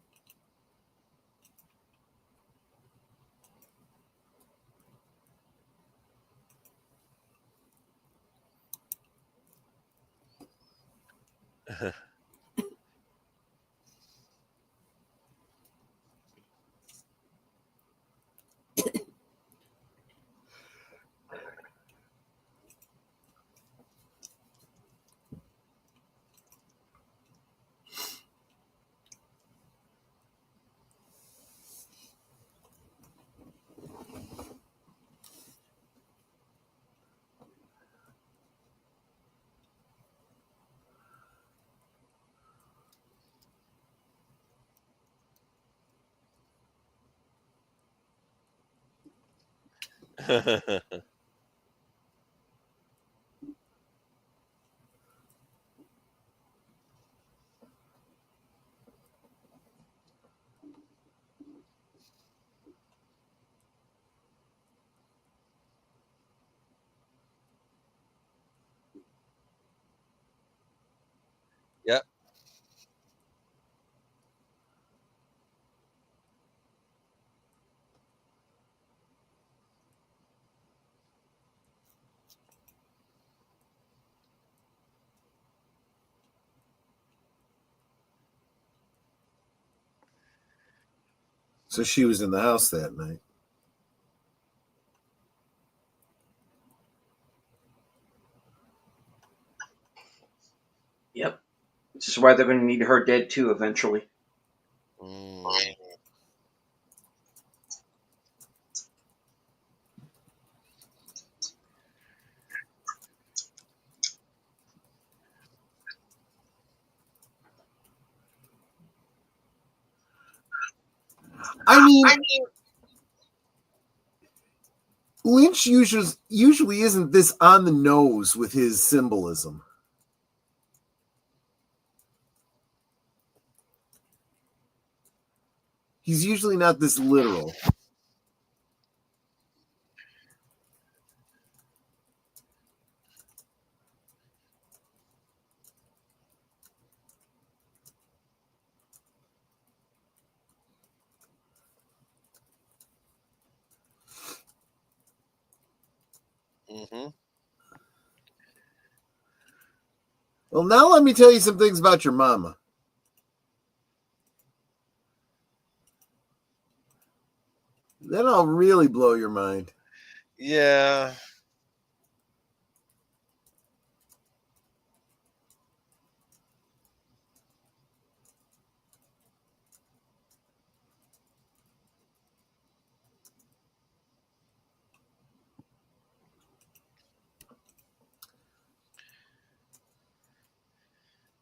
Yep. So she was in the house that night. Yep. This is why they're going to need her dead too eventually. I mean, Lynch usually isn't this on the nose with his symbolism. He's usually not this literal. Mm-hmm. Well, now let me tell you some things about your mama. Then I'll really blow your mind. Yeah.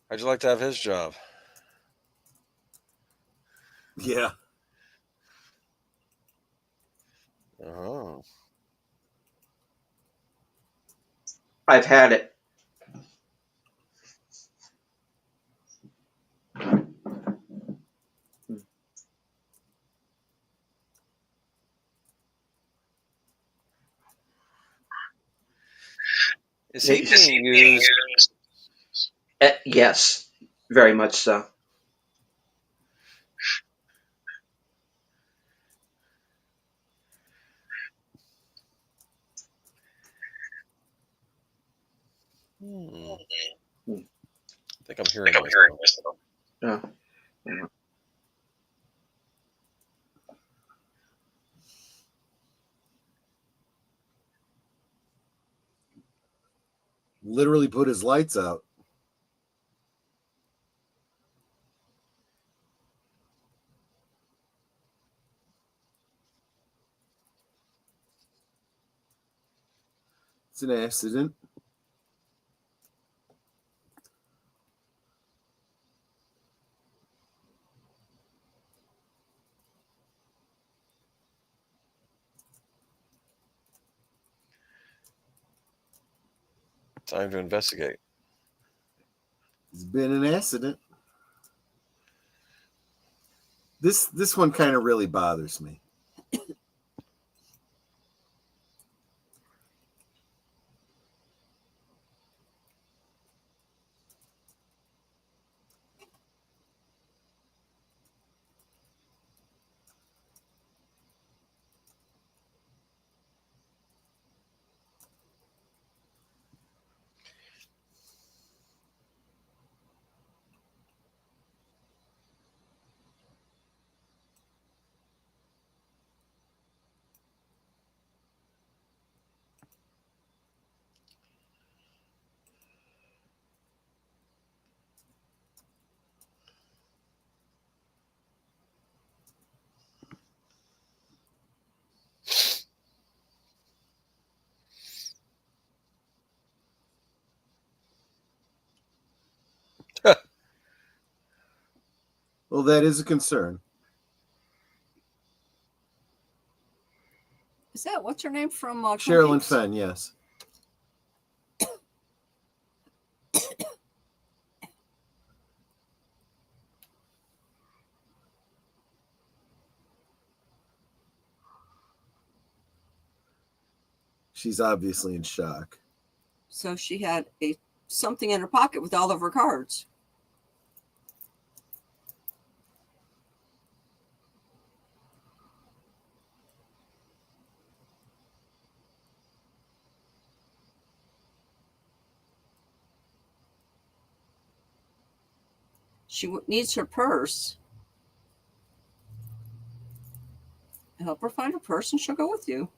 How'd you like to have his job? Yeah. Oh. I've had it. Is he being used? Yes, very much so. I think I'm hearing myself. Yeah. Literally put his lights out. It's an accident. Time to investigate. It's been an accident. This one kind of really bothers me. Well, that is a concern. Is that what's her name from Twin Sherilyn Peaks? Fenn, yes. She's obviously in shock. So she had something in her pocket with all of her cards. She needs her purse. Help her find her purse and she'll go with you.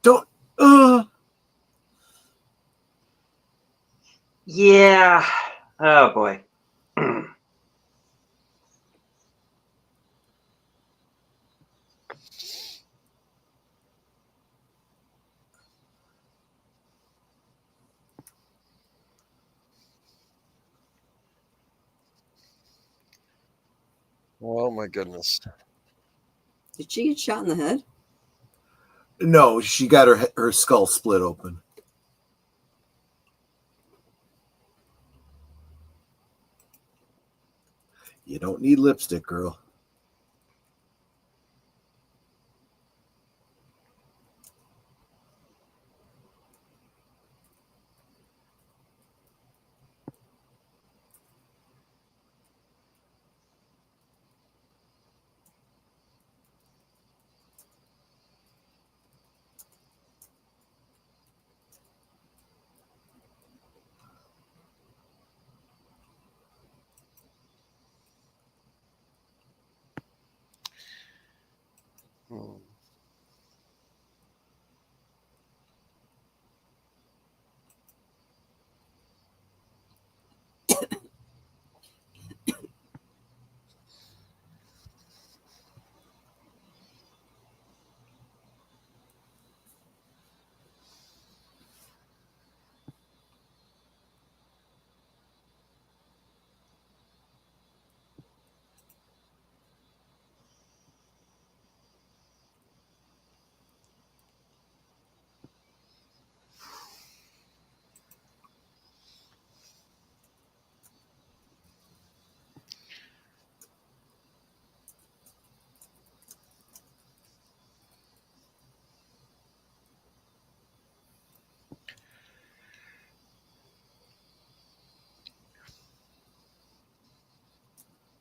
Don't. Yeah. Oh boy. Oh my goodness. Did she get shot in the head? No, she got her skull split open. You don't need lipstick, girl. Hmm.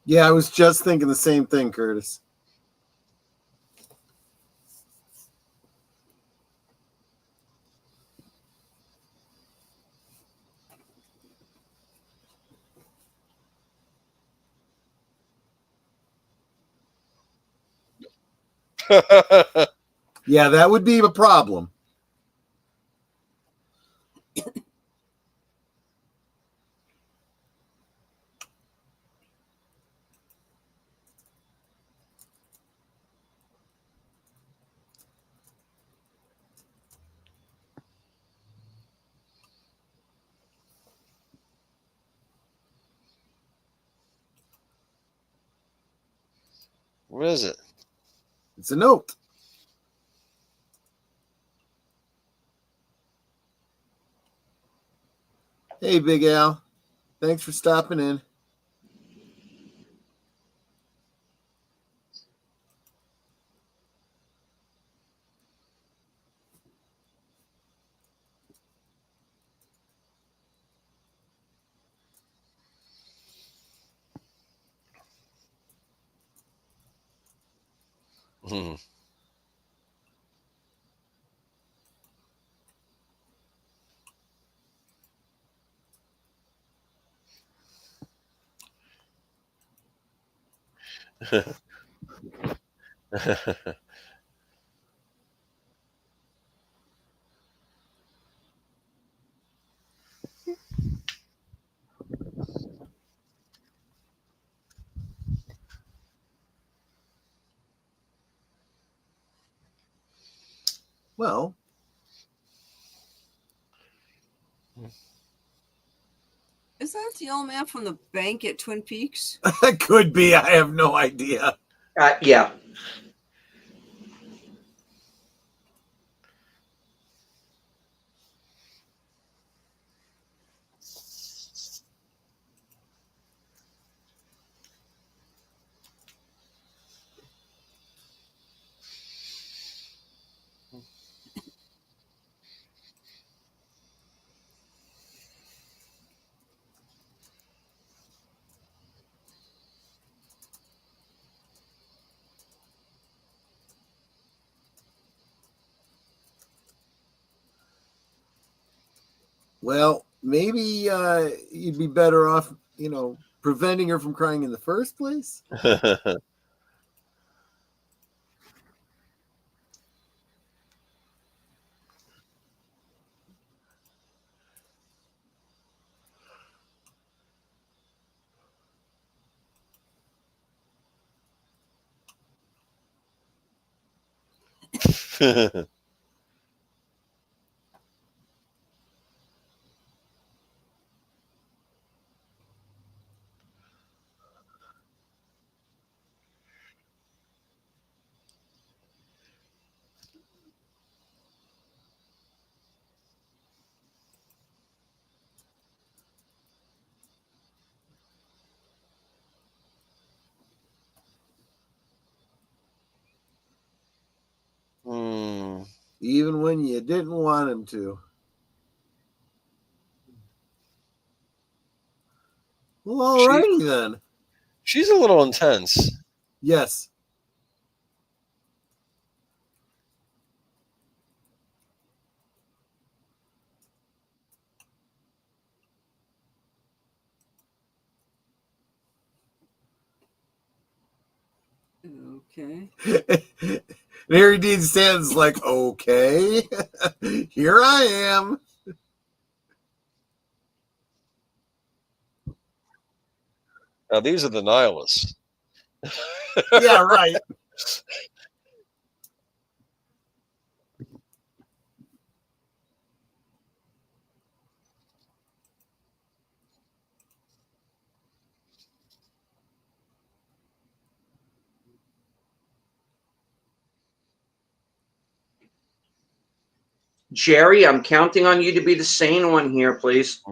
Yeah, I was just thinking the same thing, Curtis. Yeah, that would be a problem. What is it? It's a note. Hey, Big Al. Thanks for stopping in. Hmm. Well, Is that the old man from the bank at Twin Peaks? it could be. I have no idea. Yeah. Well, maybe you'd be better off, preventing her from crying in the first place. Hmm. Even when you didn't want him to. Well, alrighty then. She's a little intense. Yes. Okay. And Harry Dean Stanton's like, okay, here I am. Now these are the nihilists. Yeah, right. Jerry, I'm counting on you to be the sane one here, please.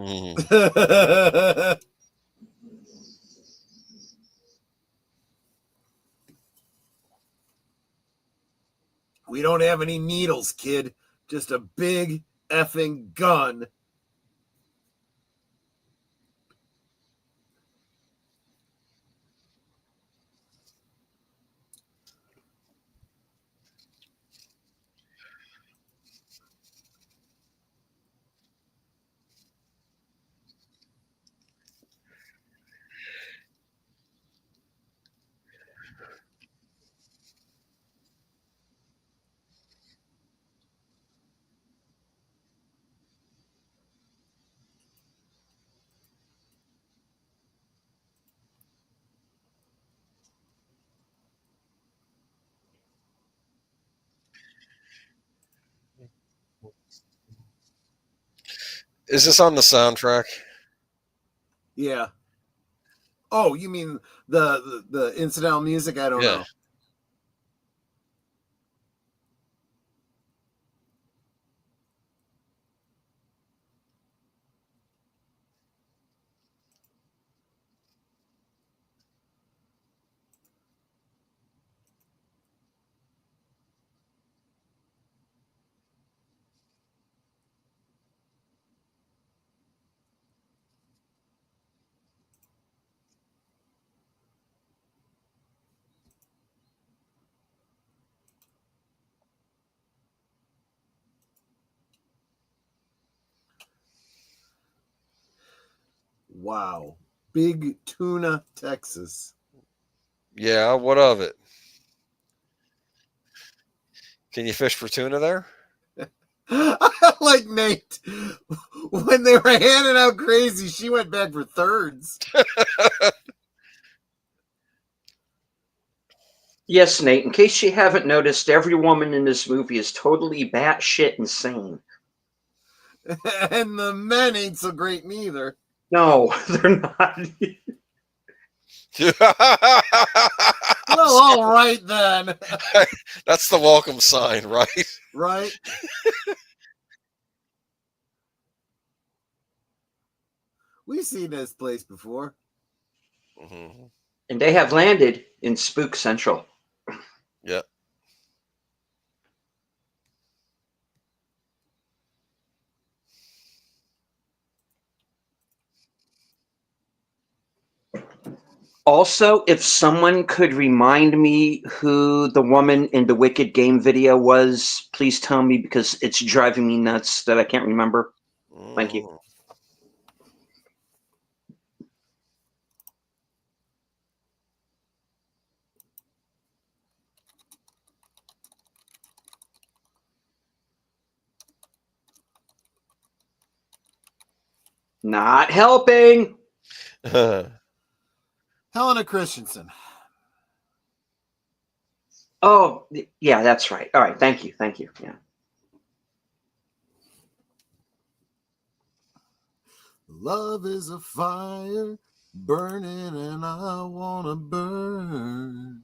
We don't have any needles, kid. Just a big effing gun. Is this on the soundtrack? Yeah. Oh, you mean the incidental music? I don't know. Wow. Big Tuna, Texas. Yeah, what of it? Can you fish for tuna there? Like Nate, when they were handing out crazy, she went back for thirds. Yes, Nate, in case you haven't noticed, every woman in this movie is totally batshit insane. And the men ain't so great neither. No, they're not. Well, all right then. That's the welcome sign, right? Right? We've seen this place before. Mm-hmm. And they have landed in Spook Central. Yeah. Also, if someone could remind me who the woman in the Wicked Game video was, please tell me, because it's driving me nuts that I can't remember. Thank you. Not helping. Helena Christensen. Oh, yeah, that's right. All right, thank you. Thank you. Yeah. Love is a fire burning and I want to burn.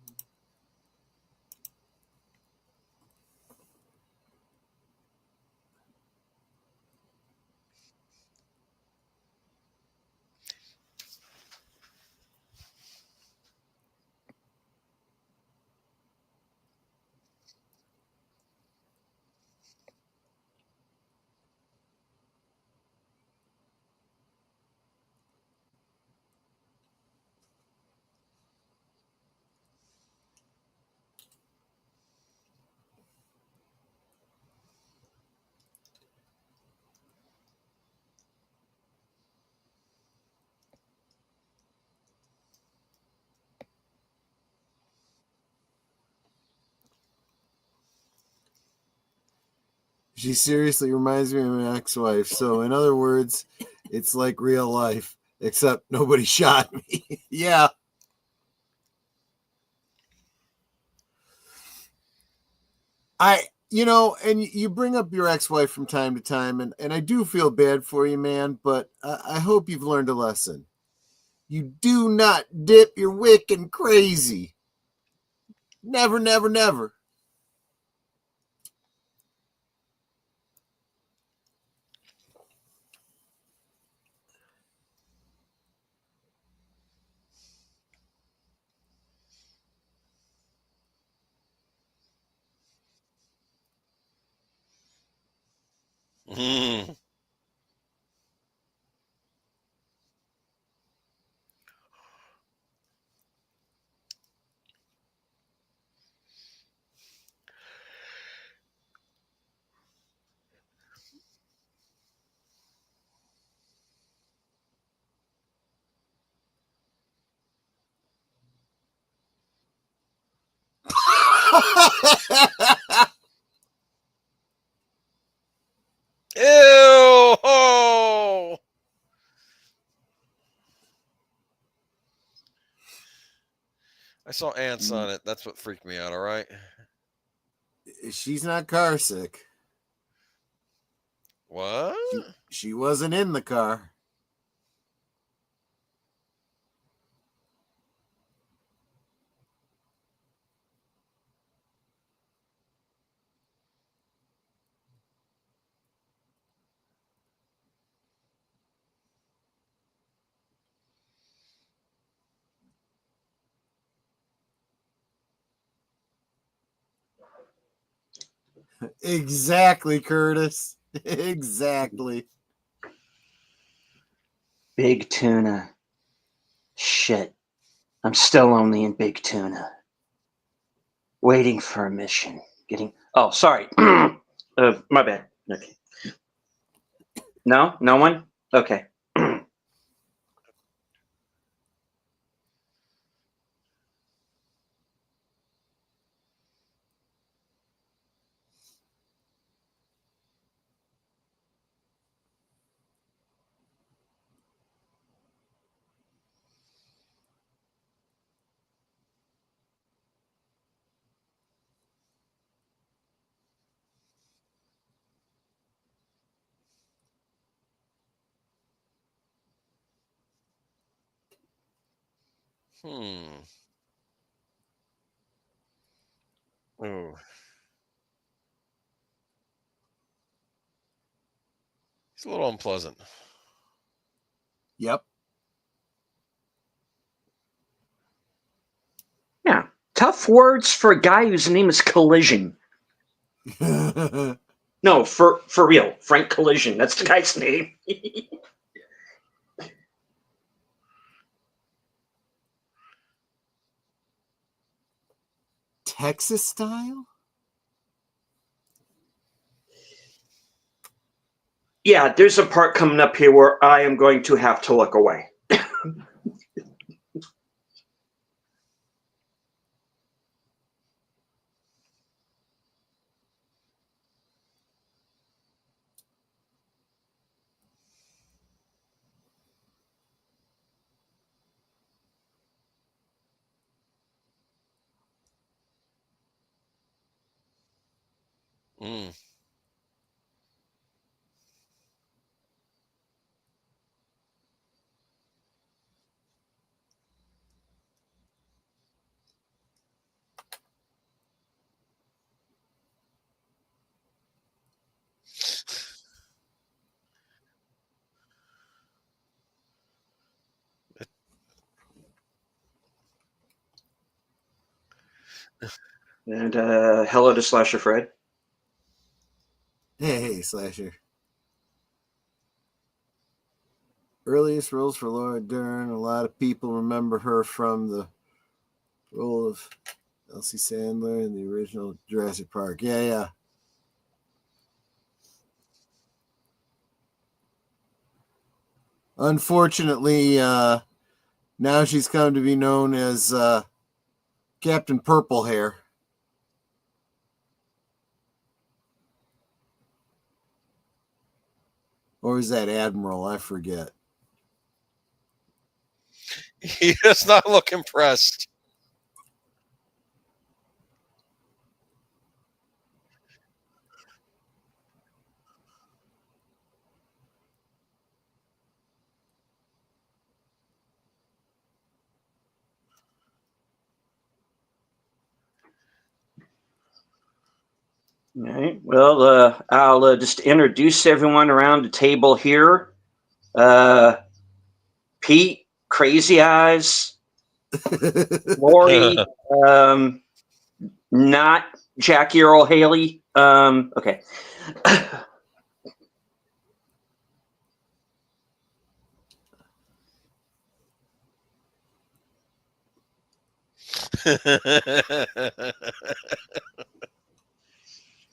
She seriously reminds me of my ex-wife. So, in other words, it's like real life, except nobody shot me. Yeah. And you bring up your ex-wife from time to time, and I do feel bad for you, man, but I hope you've learned a lesson. You do not dip your wick in crazy. Never, never, never. Mm. Ew! Oh! I saw ants on it. That's what freaked me out, all right? She's not car sick. What? She wasn't in the car. Exactly, Curtis. Exactly. Big tuna. Shit. I'm still only in big tuna. Waiting for a mission. Oh, sorry. My bad. Okay. No? No one? Okay. Hmm. Ooh. It's a little unpleasant. Yep. Yeah. Tough words for a guy whose name is Collision. No, for real. Frank Collision. That's the guy's name. Texas style? Yeah, there's a part coming up here where I am going to have to look away. Mm. And hello to Slasher Fred. Hey, Slasher. Earliest roles for Laura Dern. A lot of people remember her from the role of Elsie Sandler in the original Jurassic Park. Yeah. Unfortunately, now she's come to be known as Captain Purple Hair. Or is that Admiral? I forget. He does not look impressed. All right. Well, I'll just introduce everyone around the table here. Pete, Crazy Eyes, Lori, not Jackie Earl Haley. Okay.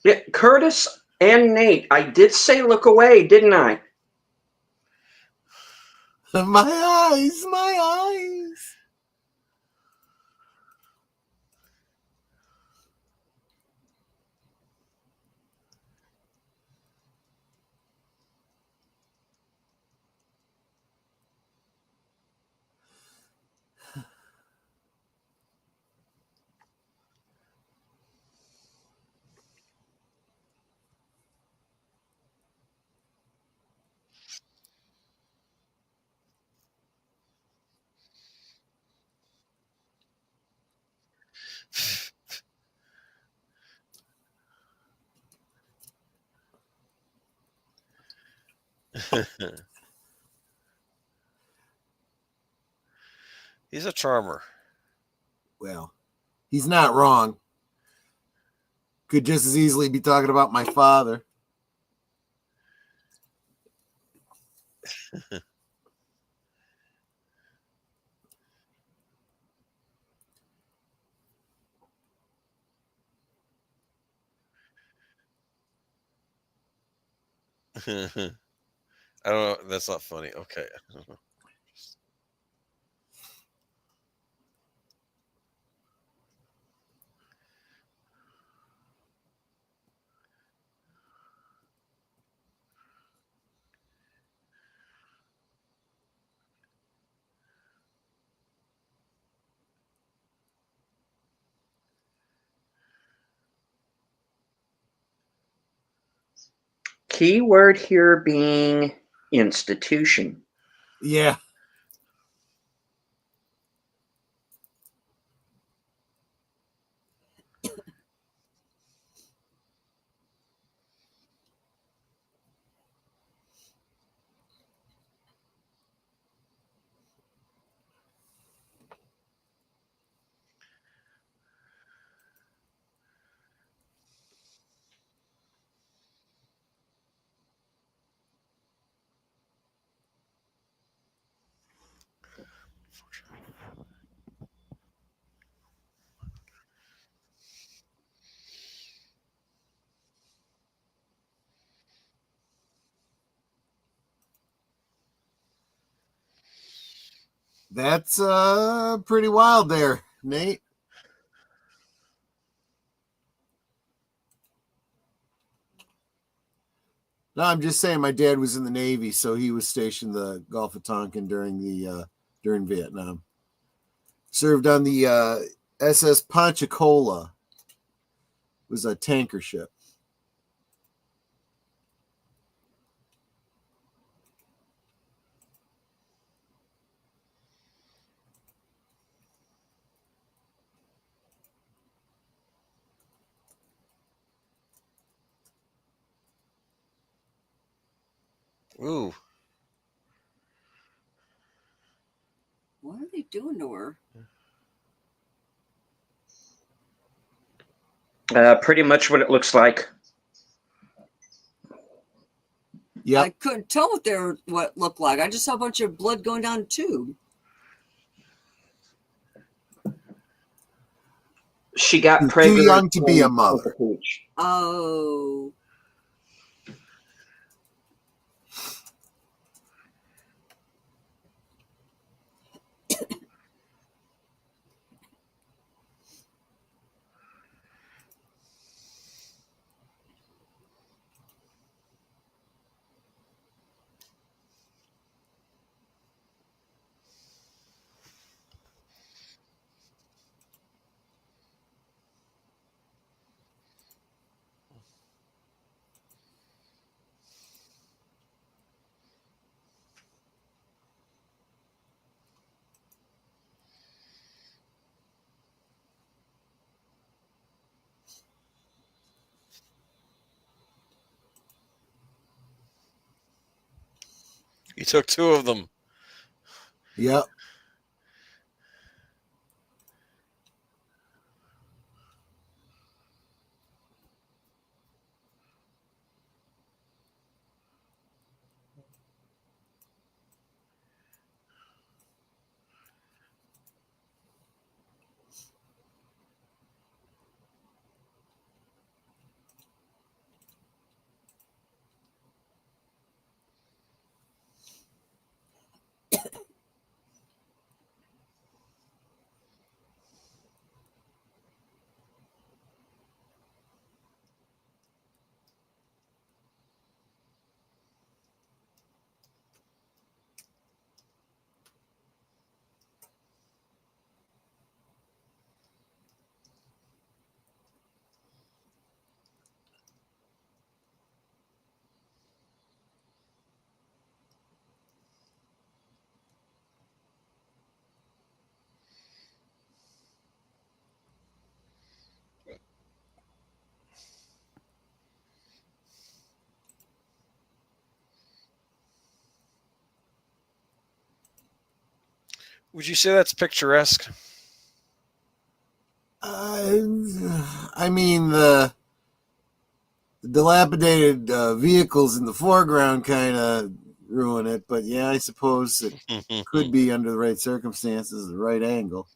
Yeah, Curtis and Nate, I did say look away, didn't I? My eyes, my eyes. He's a charmer. Well, he's not wrong. Could just as easily be talking about my father. I don't know. That's not funny. Okay. Key word here being institution. Yeah. That's pretty wild there, Nate. No, I'm just saying my dad was in the Navy, so he was stationed the Gulf of Tonkin during Vietnam. Served on the SS Panchacola. It was a tanker ship. Ooh. What are they doing to her? Pretty much what it looks like. Yeah, I couldn't tell what what looked like. I just saw a bunch of blood going down the tube. She got too pregnant. young to be a mother. Oh. He took 2 of them. Yep. Would you say that's picturesque? I mean, the dilapidated vehicles in the foreground kind of ruin it, but yeah, I suppose it could be under the right circumstances, the right angle.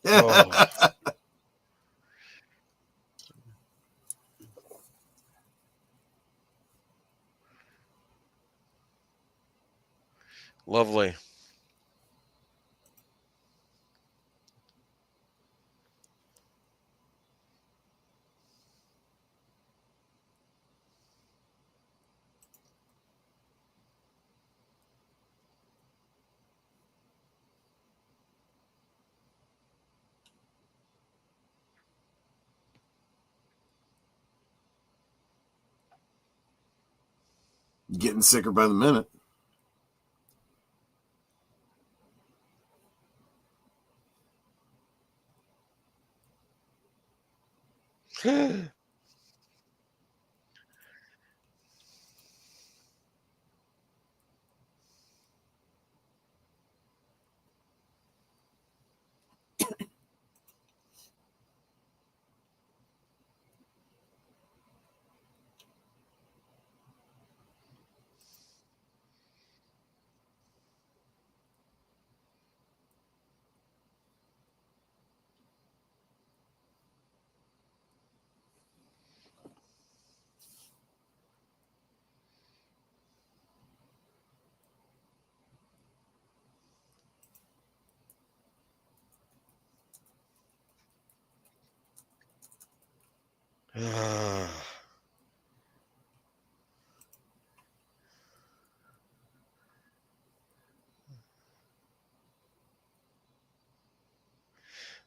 Oh, lovely. Getting sicker by the minute.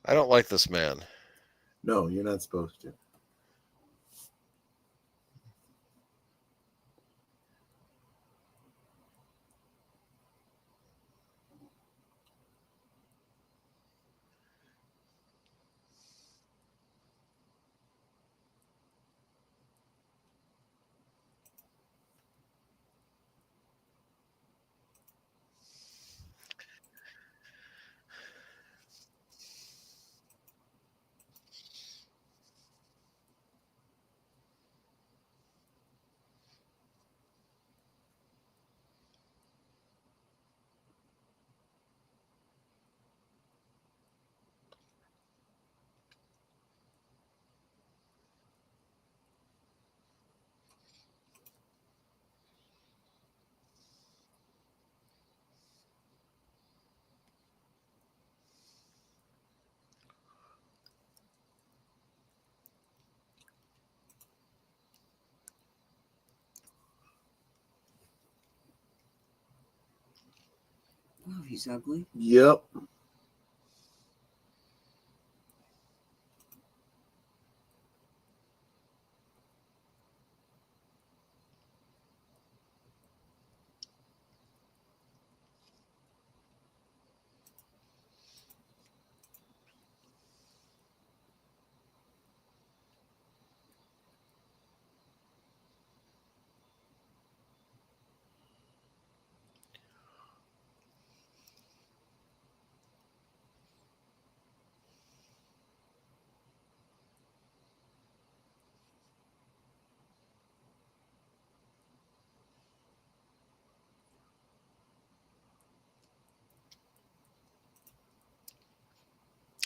I don't like this man. No, you're not supposed to. Oh, he's ugly. Yep.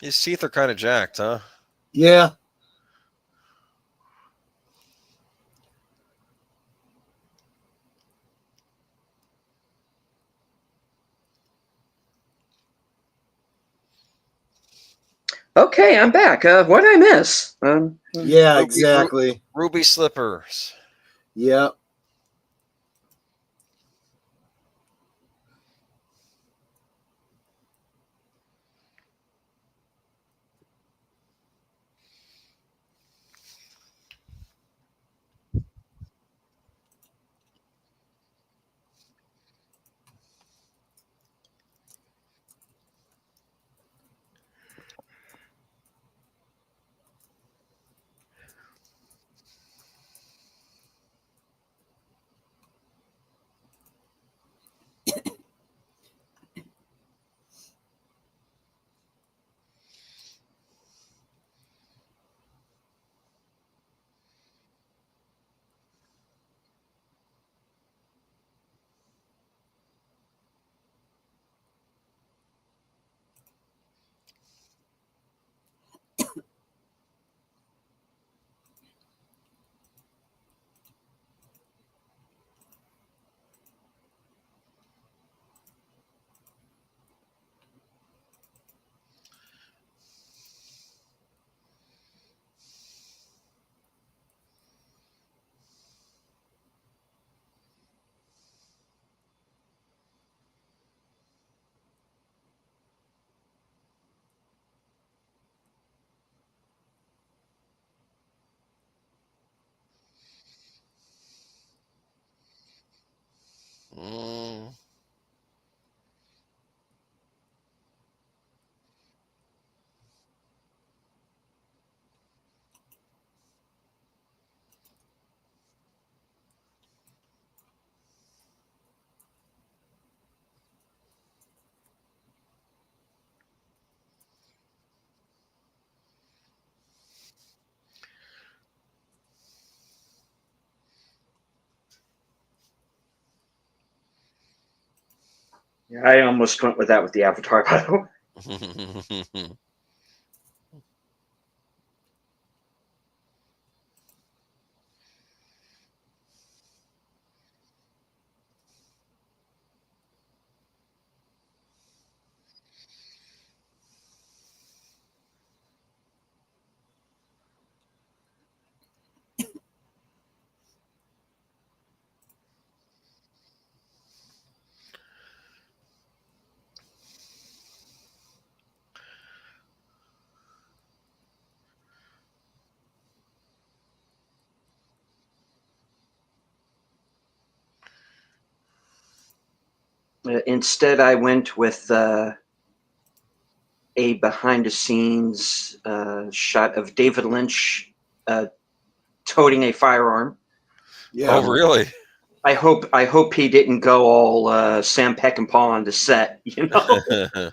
His teeth are kind of jacked, huh? Yeah. Okay, I'm back. What did I miss? Yeah, Ruby, exactly. Ruby slippers. Yeah. Mm. Yeah, I almost went with that with the Avatar, by the way. Instead, I went with a behind-the-scenes shot of David Lynch toting a firearm. Yeah. Oh, really? I hope he didn't go all Sam Peckinpah on the set. You know.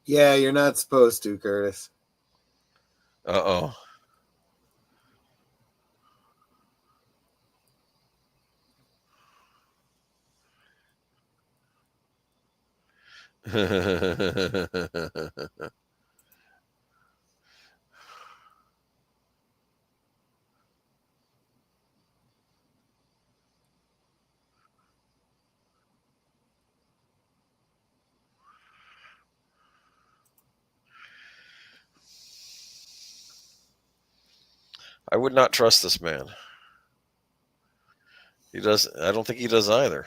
Yeah, you're not supposed to, Curtis. Uh-oh. I would not trust this man. He does. I don't think he does either.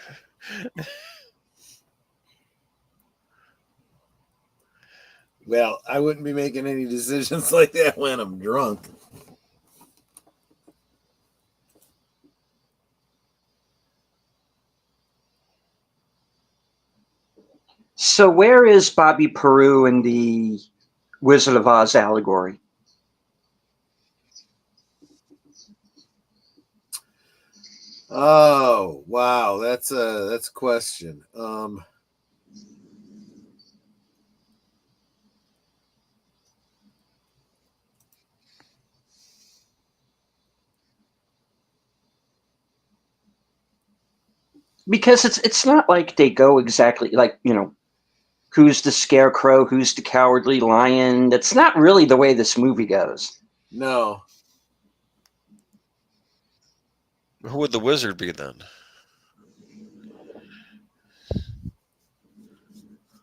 Well, I wouldn't be making any decisions like that when I'm drunk. So where is Bobby Peru in the Wizard of Oz allegory? Oh, wow, that's a question. Because it's not like they go exactly like, who's the scarecrow, who's the cowardly lion. That's not really the way this movie goes. No. Who would the wizard be then?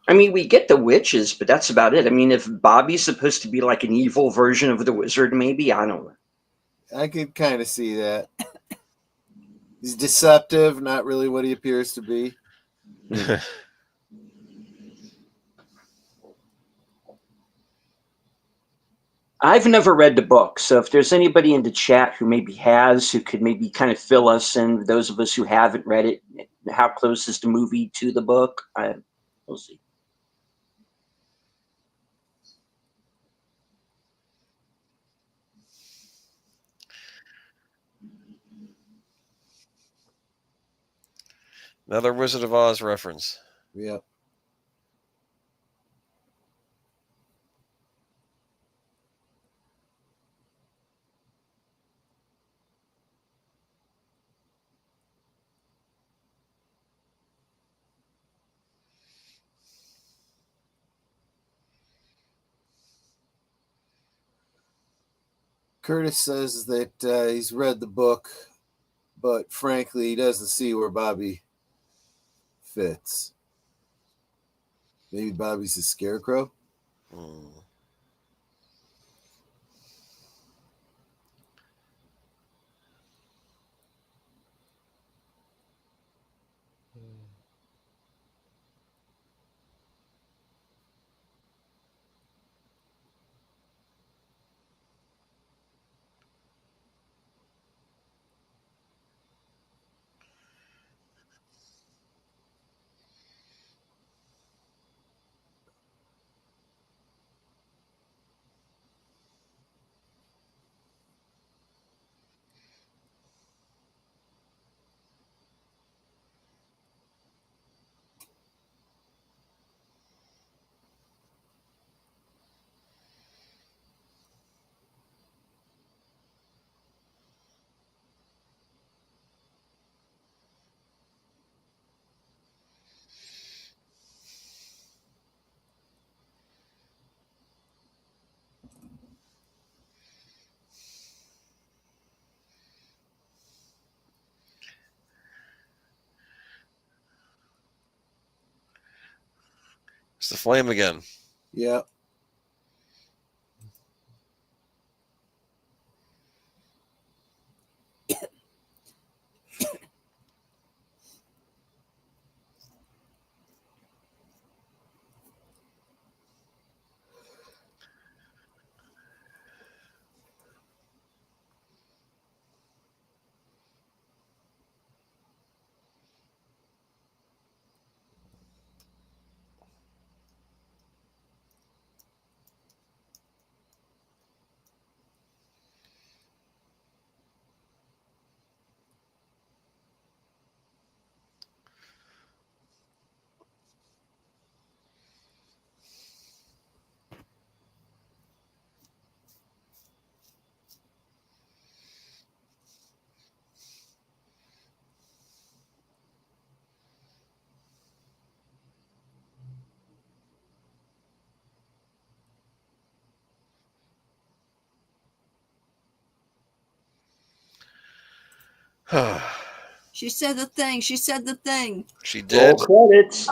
I mean, we get the witches, but that's about it. I mean, if Bobby's supposed to be like an evil version of the wizard, maybe, I don't know. I could kind of see that. He's deceptive, not really what he appears to be. I've never read the book, so if there's anybody in the chat who maybe has, who could maybe kind of fill us in, those of us who haven't read it, how close is the movie to the book? We'll see. Another Wizard of Oz reference. Yep. Curtis says that he's read the book, but frankly, he doesn't see where Bobby fits. Maybe Bobby's a scarecrow? Hmm. It's the flame again. Yeah. She said the thing. She said the thing. She did. Roll credits.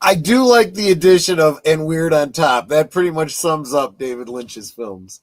I do like the addition of "and weird on top." That pretty much sums up David Lynch's films.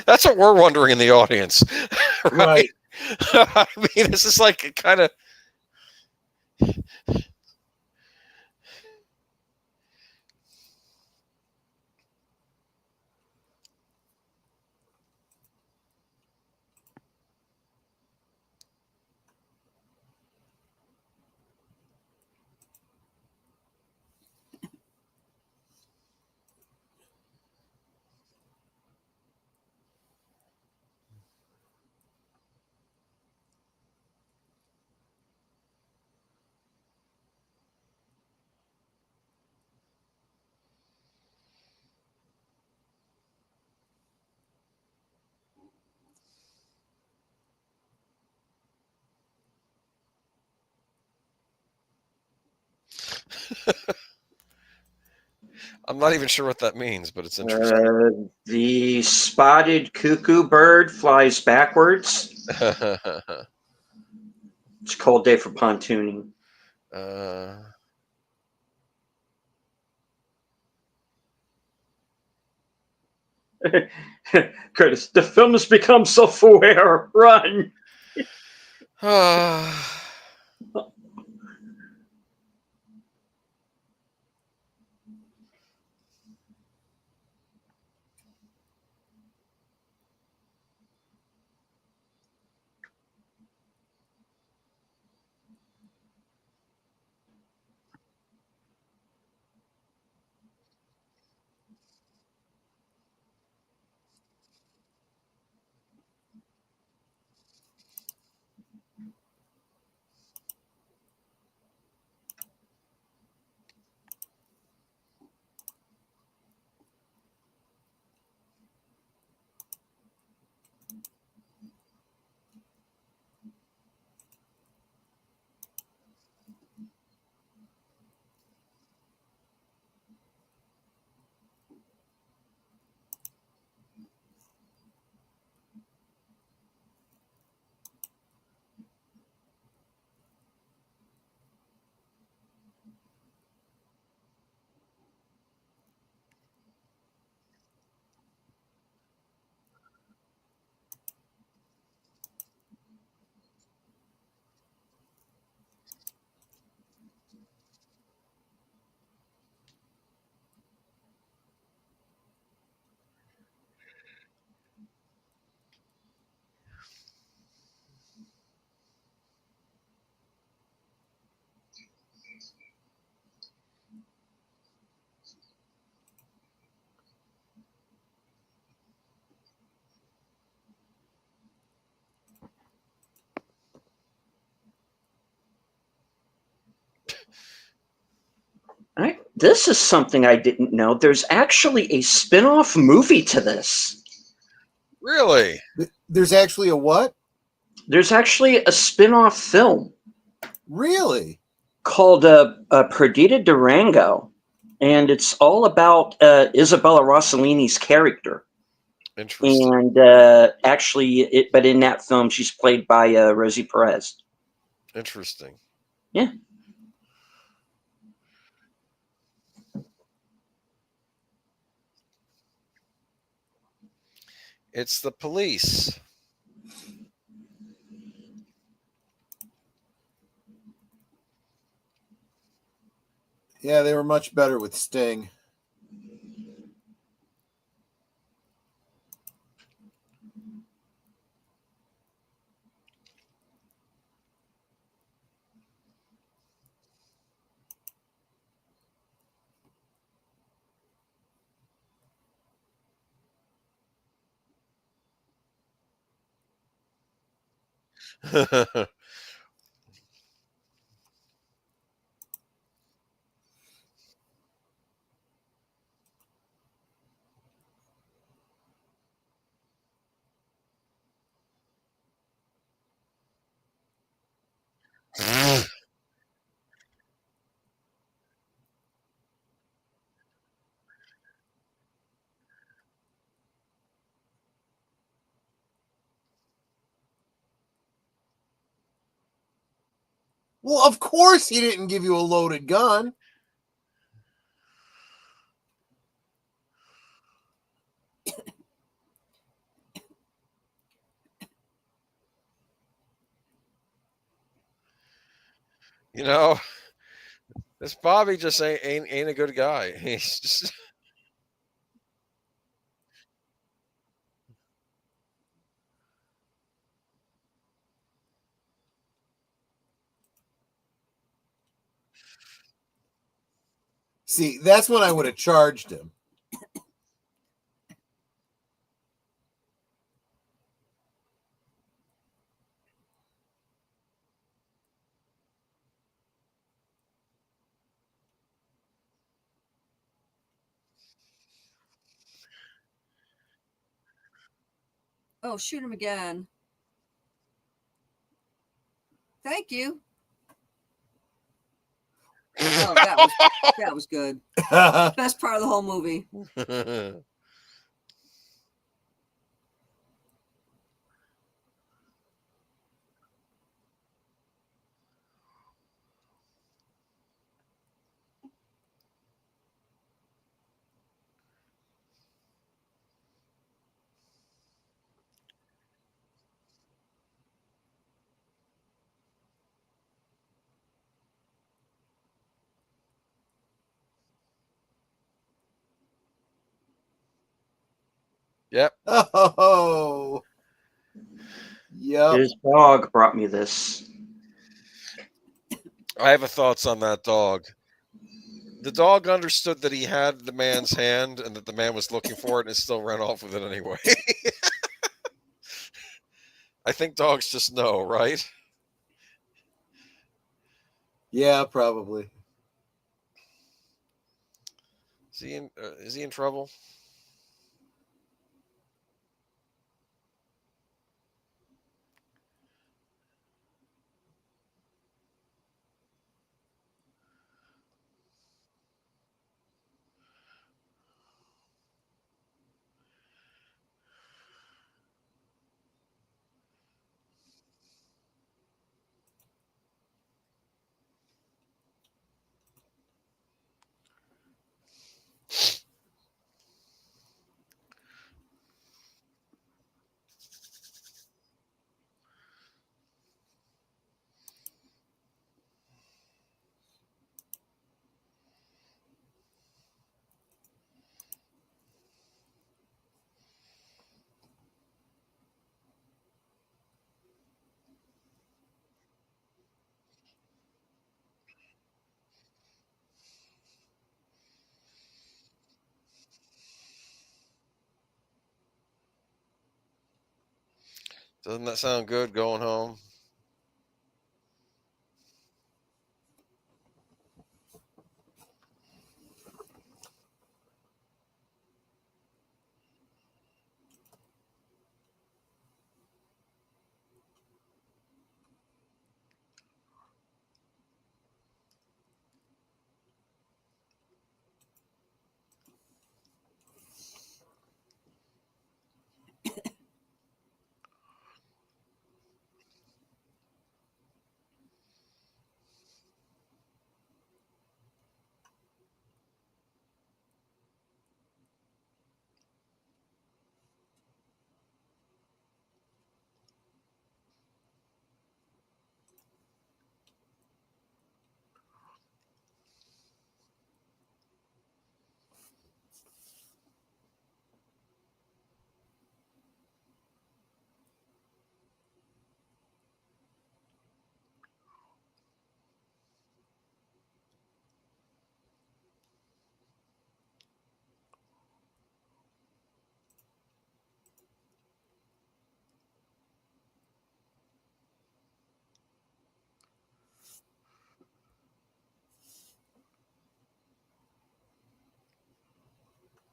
That's what we're wondering in the audience, right? Right. I mean, this is like kind of. I'm not even sure what that means, but it's interesting. The spotted cuckoo bird flies backwards. It's a cold day for pontooning. Curtis, the film has become self-aware. Run. All right. This is something I didn't know. There's actually a spin-off movie to this. Really? There's actually a what? There's actually a spin-off film. Really? Called Perdita Durango, and it's all about Isabella Rossellini's character. Interesting. And but in that film, she's played by Rosie Perez. Interesting. Yeah. It's the police. Yeah, they were much better with Sting. Well, of course he didn't give you a loaded gun. You know, this Bobby just ain't a good guy. He's just See, that's when I would have charged him. Oh, shoot him again. Thank you. Oh, that was good. Best part of the whole movie. Yep. Oh, yep. His dog brought me this. I have a thoughts on that dog. The dog understood that he had the man's hand and that the man was looking for it, and it still ran off with it anyway. I think dogs just know, right? Yeah, probably. Is he in trouble? Doesn't that sound good going home?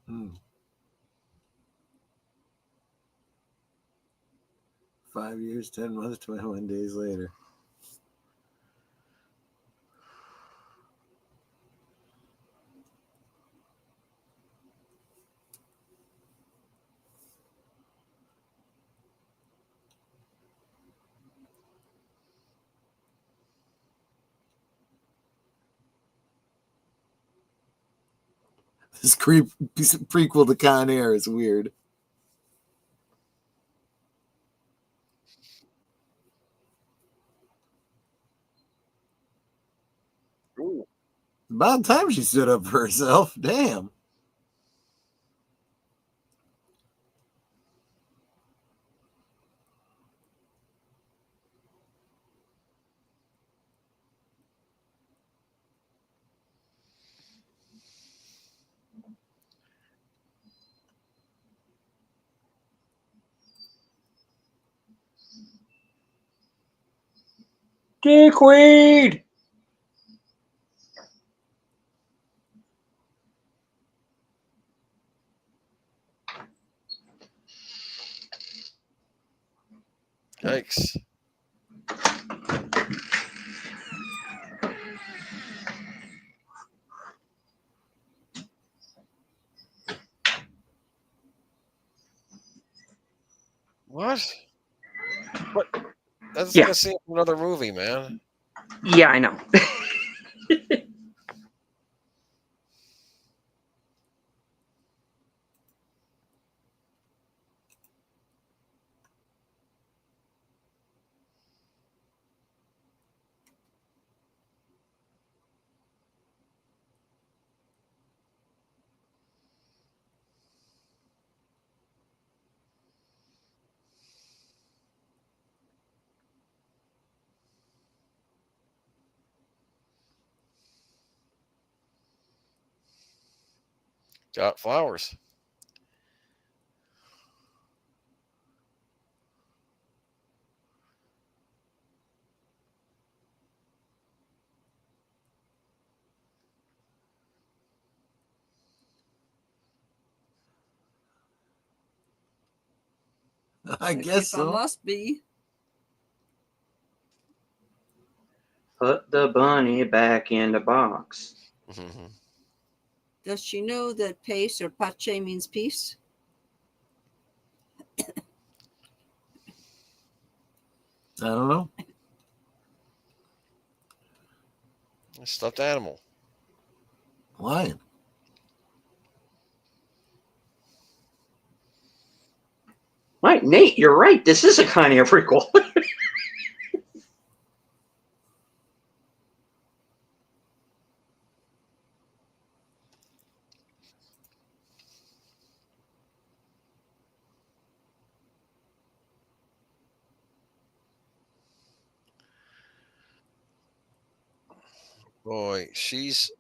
Hmm. 5 years, 10 months, 21 days later. This prequel to Con Air is weird. About time she stood up for herself. Damn. Dickweed. Yikes. What? What? That's like Yeah. a scene from another movie, man. Yeah, I know. Got flowers. I guess If I so. must be. Put the bunny back in the box. Mhm. Does she know that pace or pace means peace? I don't know. A stuffed animal. Why? Right, Nate, you're right. This is a kind of prequel. Boy, she's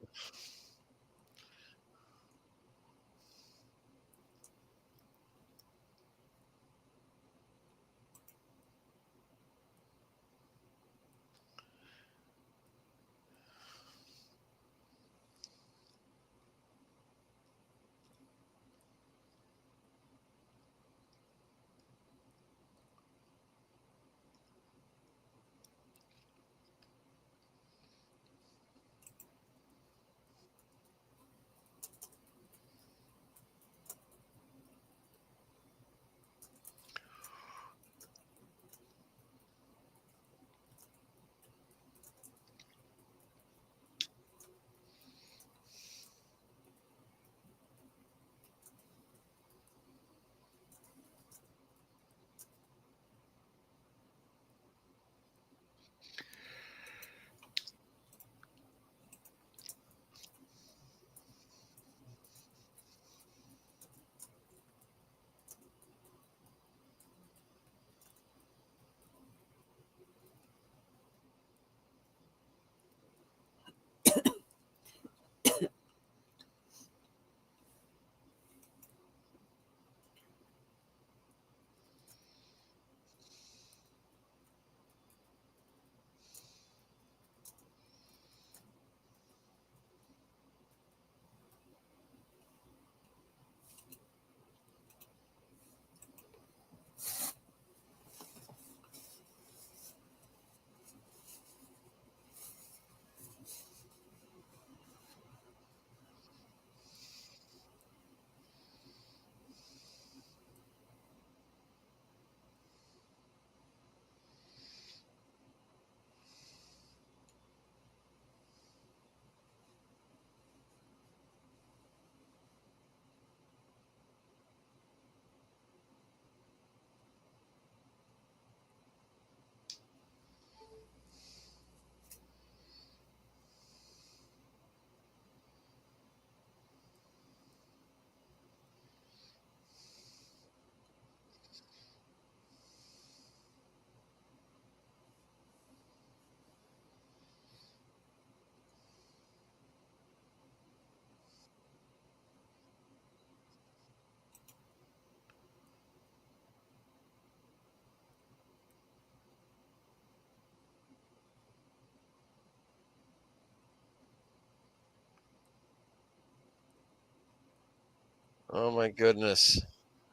Oh my goodness.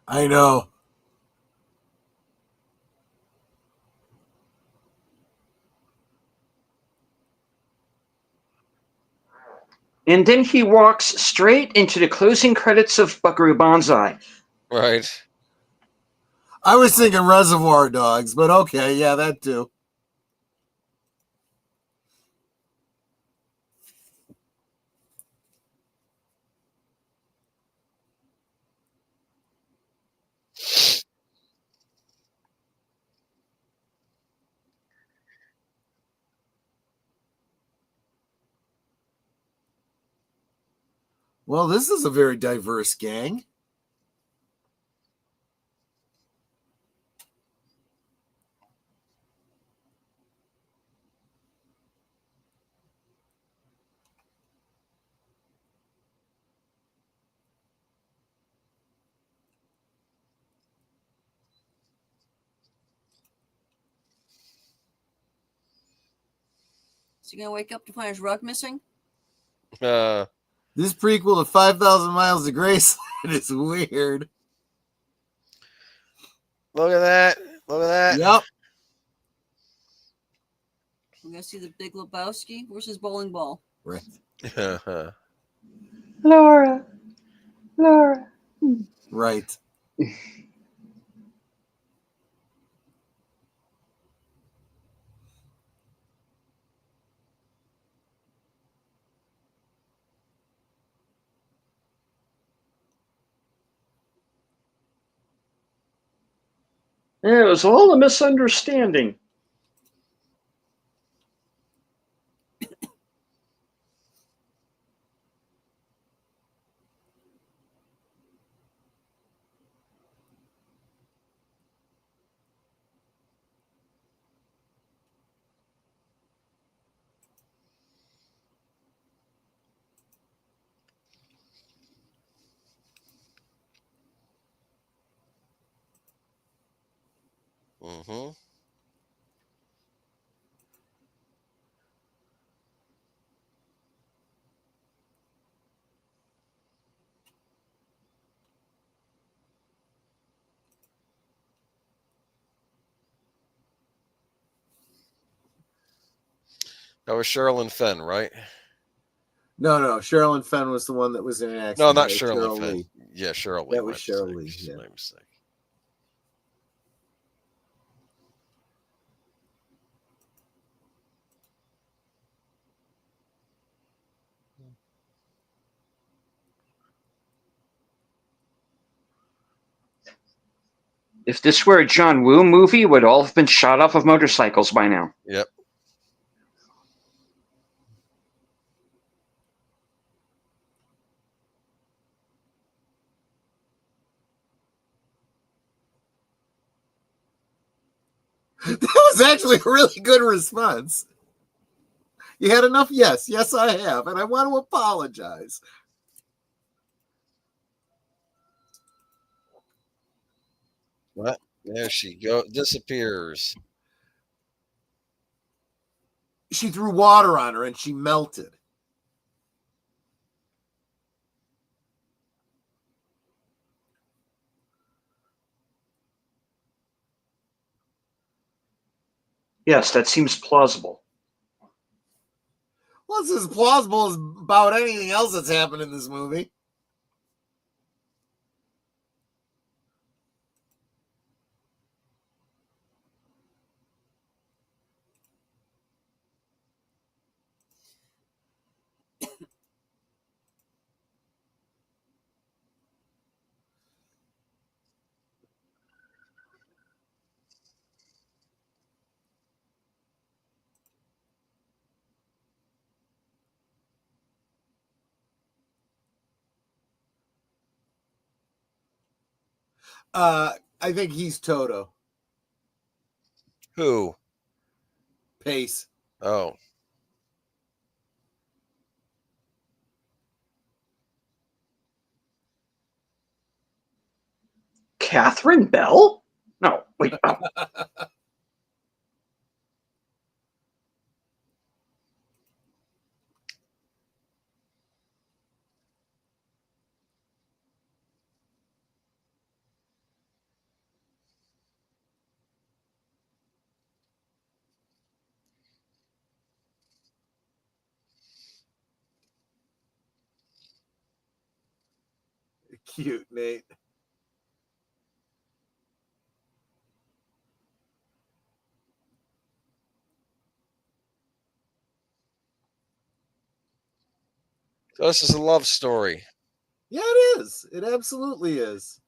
I know. And then he walks straight into the closing credits of Buckaroo Banzai. Right. I was thinking Reservoir Dogs, but okay, yeah, that too. Well, this is a very diverse gang. Is he gonna wake up to find his rug missing? This prequel to 5,000 Miles of Graceland is weird. Look at that. Look at that. Yep. We're gonna see the Big Lebowski. Where's his bowling ball? Right. Laura. Laura. Right. It was all a misunderstanding. Mm-hmm. That was Sherilyn Fenn, right? No, Sherilyn Fenn was the one that was in an accident. No, not That was Sherilyn Cheryl Fenn. Lee. Yeah, Cheryl Lee. That was Cheryl Lee, yeah. My mistake. If this were a John Woo movie, it would all have been shot off of motorcycles by now. Yep. That was actually a really good response. You had enough? Yes, I have, and I want to apologize. What? There she disappears. She threw water on her and she melted. Yes, that seems plausible. Well, it's as plausible as about anything else that's happened in this movie. I think he's Toto. Who? Pace. Oh. Catherine Bell? No, wait. Oh. cute, Nate. So this is a love story. Yeah, it is. It absolutely is.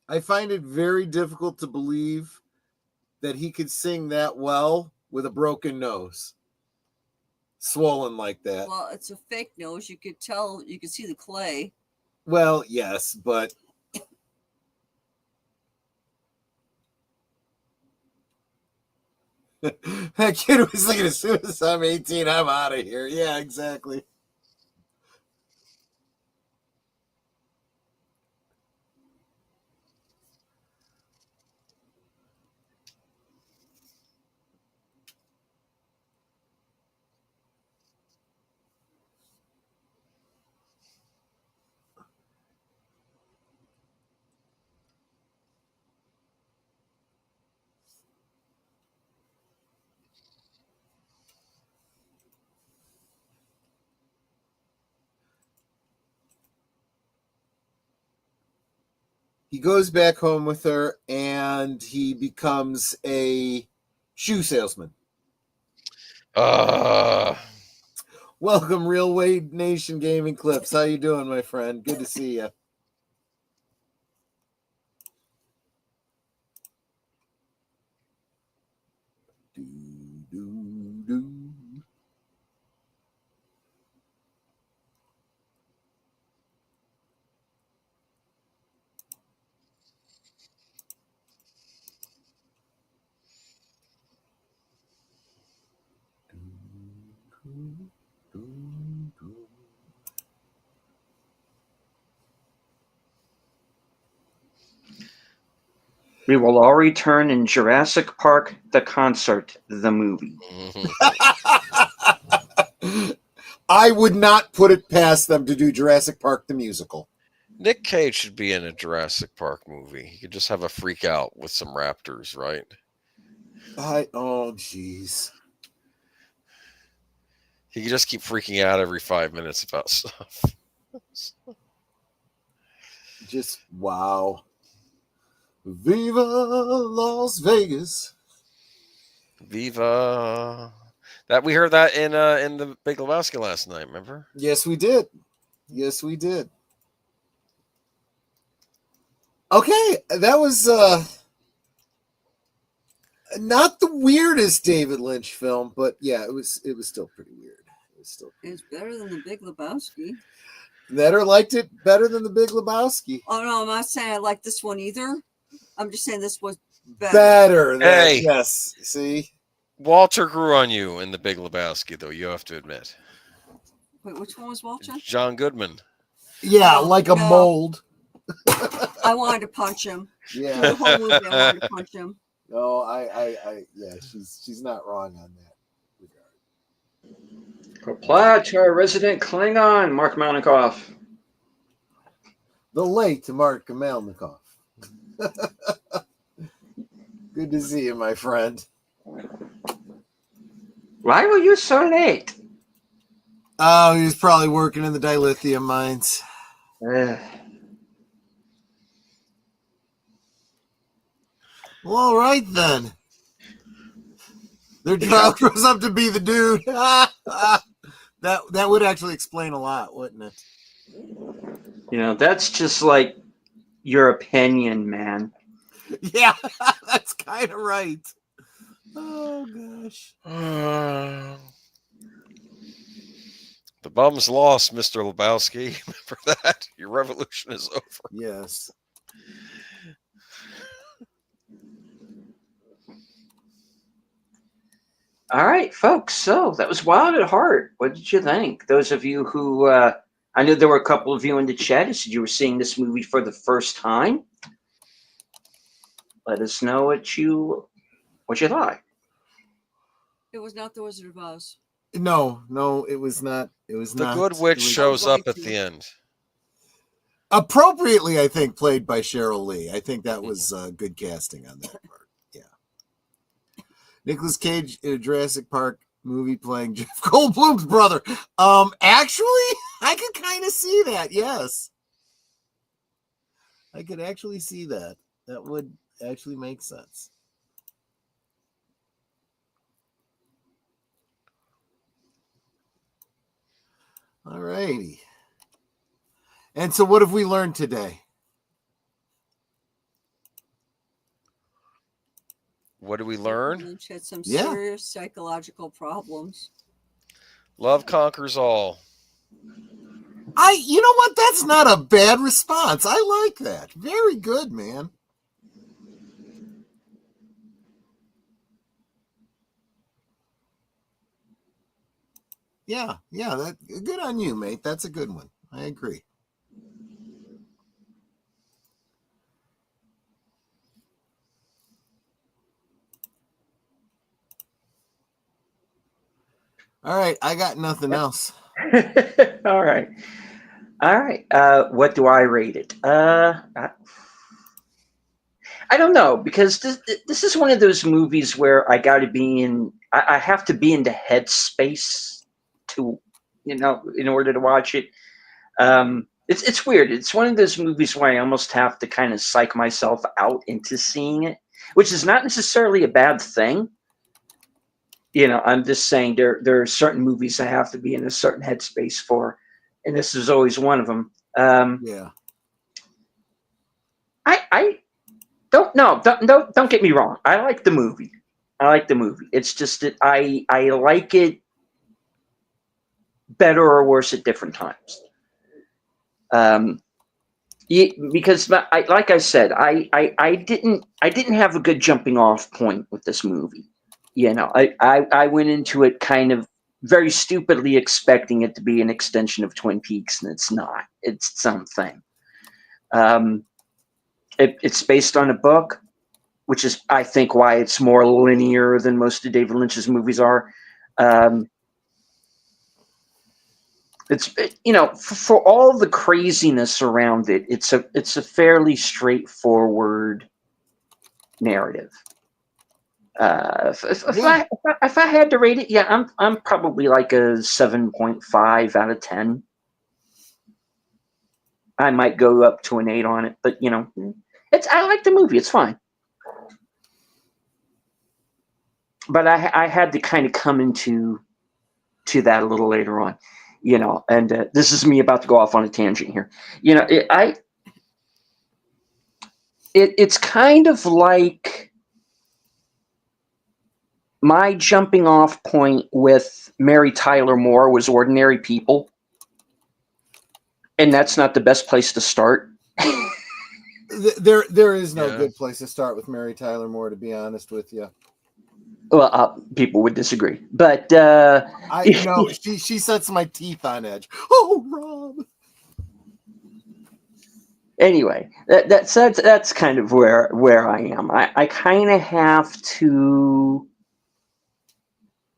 I find it very difficult to believe that he could sing that well with a broken nose, swollen like that. Well, it's a fake nose. You could tell. You could see the clay. Well, yes, but that kid was thinking, as soon as I'm 18, I'm out of here. Yeah, exactly. He goes back home with her and he becomes a shoe salesman. Welcome, Real Wade Nation Gaming Clips. How you doing, my friend? Good to see you. We will all return in Jurassic Park, the concert, the movie. I would not put it past them to do Jurassic Park the musical. Nick Cage should be in a Jurassic Park movie. He could just have a freak out with some raptors, right? Oh, jeez. He could just keep freaking out every 5 minutes about stuff. Just wow. Viva Las Vegas. Viva. That we heard that in the Big Lebowski last night, remember? Yes, we did. Yes, we did. Okay, that was not the weirdest David Lynch film, but yeah, it was still pretty weird. It's better than the Big Lebowski. Netter liked it better than the Big Lebowski. Oh no, I'm not saying I like this one either. I'm just saying this was better. Better than Hey. yes. See? Walter grew on you in the Big Lebowski, though, you have to admit. Wait, which one was Walter? John Goodman. Yeah, Oh, like a no. mold. I wanted to punch him. Yeah. The whole movie, I wanted to punch him. No, yeah, she's not wrong on that regard. Reply to our resident Klingon, Mark Malnikoff. The late Mark Melnikoff. Good to see you, my friend. Why were you so late? Oh, he was probably working in the dilithium mines. Uh, Well, all right then. Their trial grows up to be the dude. That would actually explain a lot, wouldn't it? you know, that's just like your opinion, man. Yeah, that's kind of right. Oh gosh. The bum's lost, Mr. Lebowski. Remember that? Your revolution is over. Yes. All right, folks. So that was Wild at Heart. What did you think? Those of you who, I knew there were a couple of you in the chat who said you were seeing this movie for the first time. let us know what you thought. It was not the Wizard of Oz. No, it was not. It was The not. Good Witch It was shows up at to. the end. appropriately, I think, played by Cheryl Lee. I think that was good casting on that part. Yeah. Nicolas Cage in a Jurassic Park movie playing Jeff Goldblum's brother. Actually, I could kind of see that. Yes. I could actually see that. That would actually make sense. All righty. And so what have we learned today? What did we learn? Lynch had some Yeah. serious psychological problems. Love conquers all. You know what? That's not a bad response. I like that. Very good, man. Yeah, that good on you, mate. That's a good one. I agree. All right, I got nothing else. All right. What do I rate it? I don't know, because this is one of those movies where I got to be in. I have to be in the headspace to, in order to watch it. It's weird. It's one of those movies where I almost have to kind of psych myself out into seeing it, which is not necessarily a bad thing. I'm just saying there are certain movies I have to be in a certain headspace for, and this is always one of them. Yeah. I don't get me wrong. I like the movie. It's just that I like it better or worse at different times. Because like I said, I didn't have a good jumping off point with this movie. I went into it kind of very stupidly expecting it to be an extension of Twin Peaks, and it's not. It's something. It's based on a book, which is, I think, why it's more linear than most of David Lynch's movies are. For all the craziness around it, it's a fairly straightforward narrative. If I had to rate it, yeah, I'm probably like a 7.5 out of 10. I might go up to an 8 on it, but I like the movie. It's fine. But I had to kind of come into that a little later on, and this is me about to go off on a tangent here. It's kind of like my jumping off point with Mary Tyler Moore was Ordinary People, and that's not the best place to start. There is no good place to start with Mary Tyler Moore, to be honest with you. Well, people would disagree, but she sets my teeth on edge. Oh, Rob. Anyway, that's kind of where I am. I kind of have to.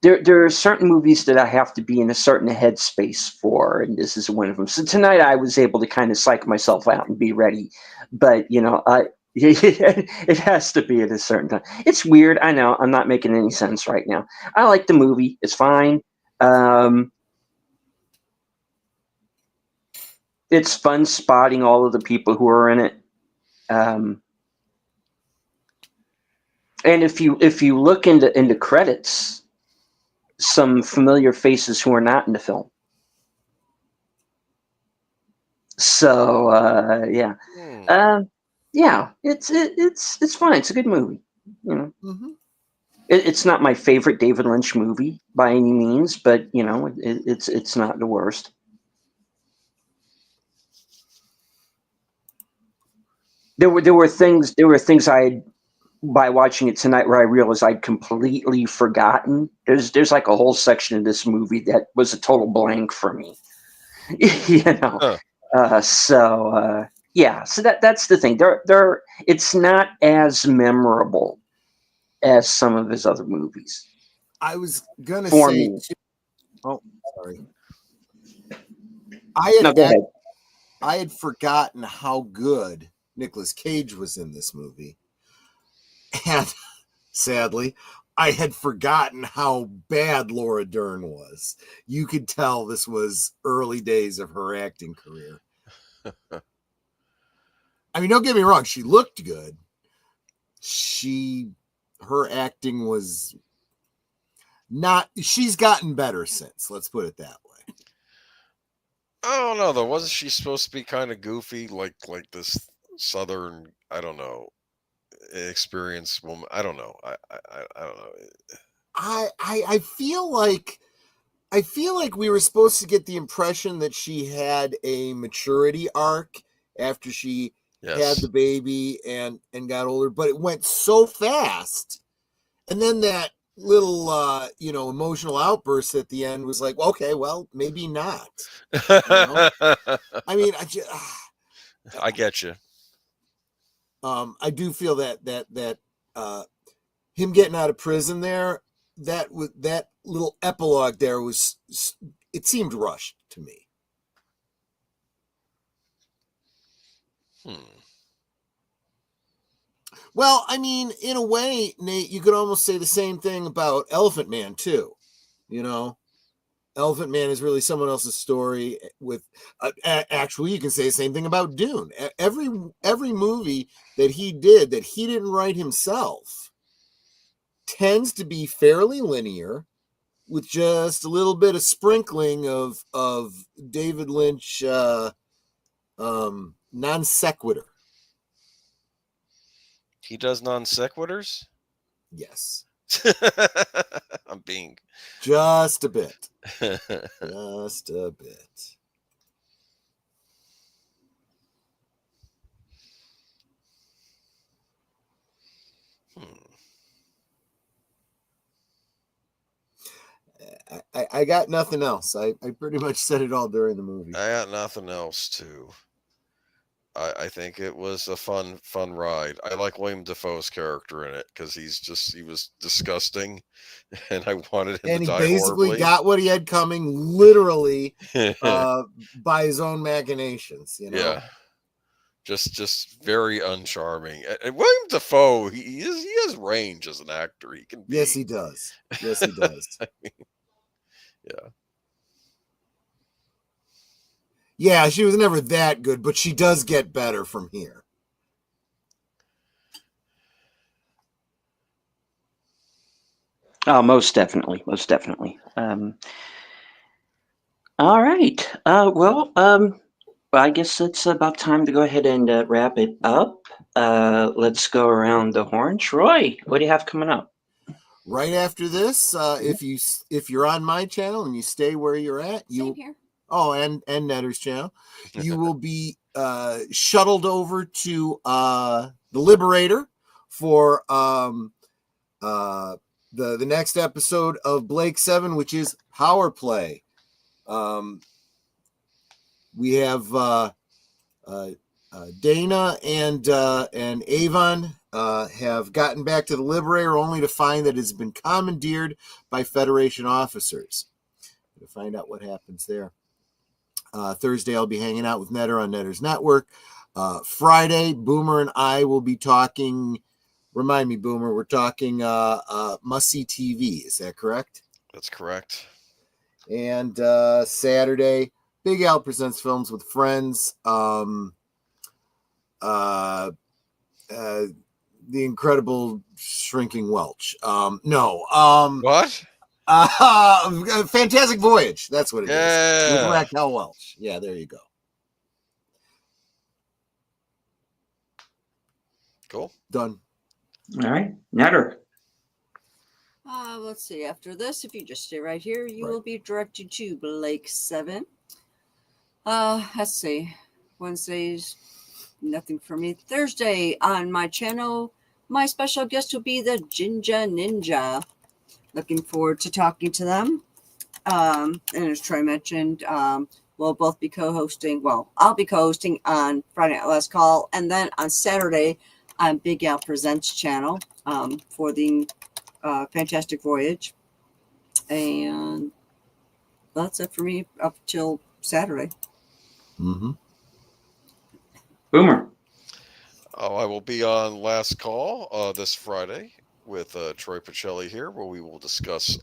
There are certain movies that I have to be in a certain headspace for, and this is one of them. So tonight I was able to kind of psych myself out and be ready, but it has to be at a certain time. It's weird. I know. I'm not making any sense right now. I like the movie. It's fine. It's fun spotting all of the people who are in it. And if you look into credits, some familiar faces who are not in the film. So yeah. Yeah, it's fine. It's a good movie. Mm-hmm. It's not my favorite David Lynch movie by any means, but it's not the worst. There were things I had, by watching it tonight, where I realized I'd completely forgotten. There's like a whole section of this movie that was a total blank for me. So Yeah, so that's the thing. It's not as memorable as some of his other movies. I was gonna For say, me. oh, sorry. I No, had go ahead. I had forgotten how good Nicolas Cage was in this movie, and sadly, I had forgotten how bad Laura Dern was. You could tell this was early days of her acting career. I mean, don't get me wrong; she looked good. Her acting was not. She's gotten better since. Let's put it that way. I don't know though. Wasn't she supposed to be kind of goofy, like this southern? I don't know, experienced woman. I don't know. I don't know. I feel like we were supposed to get the impression that she had a maturity arc after she had the Yes. baby and got older, but it went so fast. And then that little emotional outburst at the end was like, okay, well, maybe not. I mean, I get you. I do feel that him getting out of prison there, that little epilogue there was, it seemed rushed to me. Well, I mean, in a way, Nate, you could almost say the same thing about Elephant Man too. Elephant Man is really someone else's story. With actually, you can say the same thing about Dune. Every movie that he did that he didn't write himself tends to be fairly linear, with just a little bit of sprinkling of David Lynch non sequitur. He does non sequiturs. Yes, I'm being just a bit, just a bit. I got nothing else. I pretty much said it all during the movie. I got nothing else to. I think it was a fun ride. I like William Dafoe's character in it because he was disgusting, and I wanted him And to he die basically horribly. got what he had coming, literally, by his own machinations. Yeah, just very uncharming. And William Dafoe, he has range as an actor. He can be. Yes, he does. Yes, he does. I mean, yeah. Yeah, she was never that good, but she does get better from here. Oh, most definitely, most definitely. All right. Well, I guess it's about time to go ahead and wrap it up. Let's go around the horn. Troy, what do you have coming up? Right after this, if you're on my channel and you stay where you're at, Same here. Oh, and Netter's channel, you will be shuttled over to the Liberator for the next episode of Blake 7, which is Power Play. We have Dana and Avon have gotten back to the Liberator only to find that it's been commandeered by Federation officers. To find out what happens there. Thursday, I'll be hanging out with Netter on Netter's Network. Friday, Boomer and I will be talking. Remind me, Boomer, we're talking must-see TV. Is that correct? That's correct. And Saturday, Big Al presents films with friends. The Incredible Shrinking Welch. What? Fantastic Voyage. That's what it is. With Yeah. Raquel Welch. Yeah, there you go. Cool. Done. All right, Netter. Let's see. After this, if you just stay right here, you Right. will be directed to Blake 7. Let's see. Wednesdays, nothing for me. Thursday on my channel, my special guest will be the Jinja Ninja. Looking forward to talking to them. And as Troy mentioned, will both be co-hosting. Well, I'll be co-hosting on Friday Night Last Call, and then on Saturday on Big Al Presents channel for the Fantastic Voyage. And that's it for me up till Saturday. Mm-hmm. Boomer. I will be on Last Call this Friday with Troy Pacelli here, where we will discuss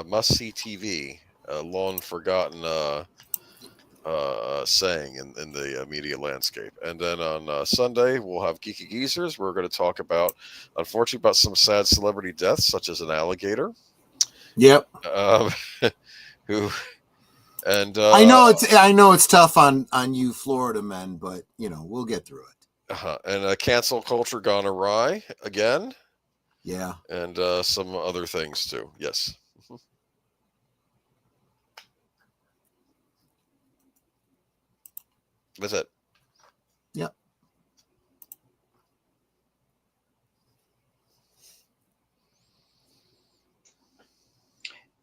must-see TV, a long forgotten saying in the media landscape. And then on Sunday, we'll have Geeky Geezers. We're going to talk about, unfortunately, about some sad celebrity deaths, such as an alligator. Yep. Who and I know it's tough on you Florida men, but we'll get through it. And cancel culture gone awry again. Yeah. And some other things too. Yes. That's it. Yep.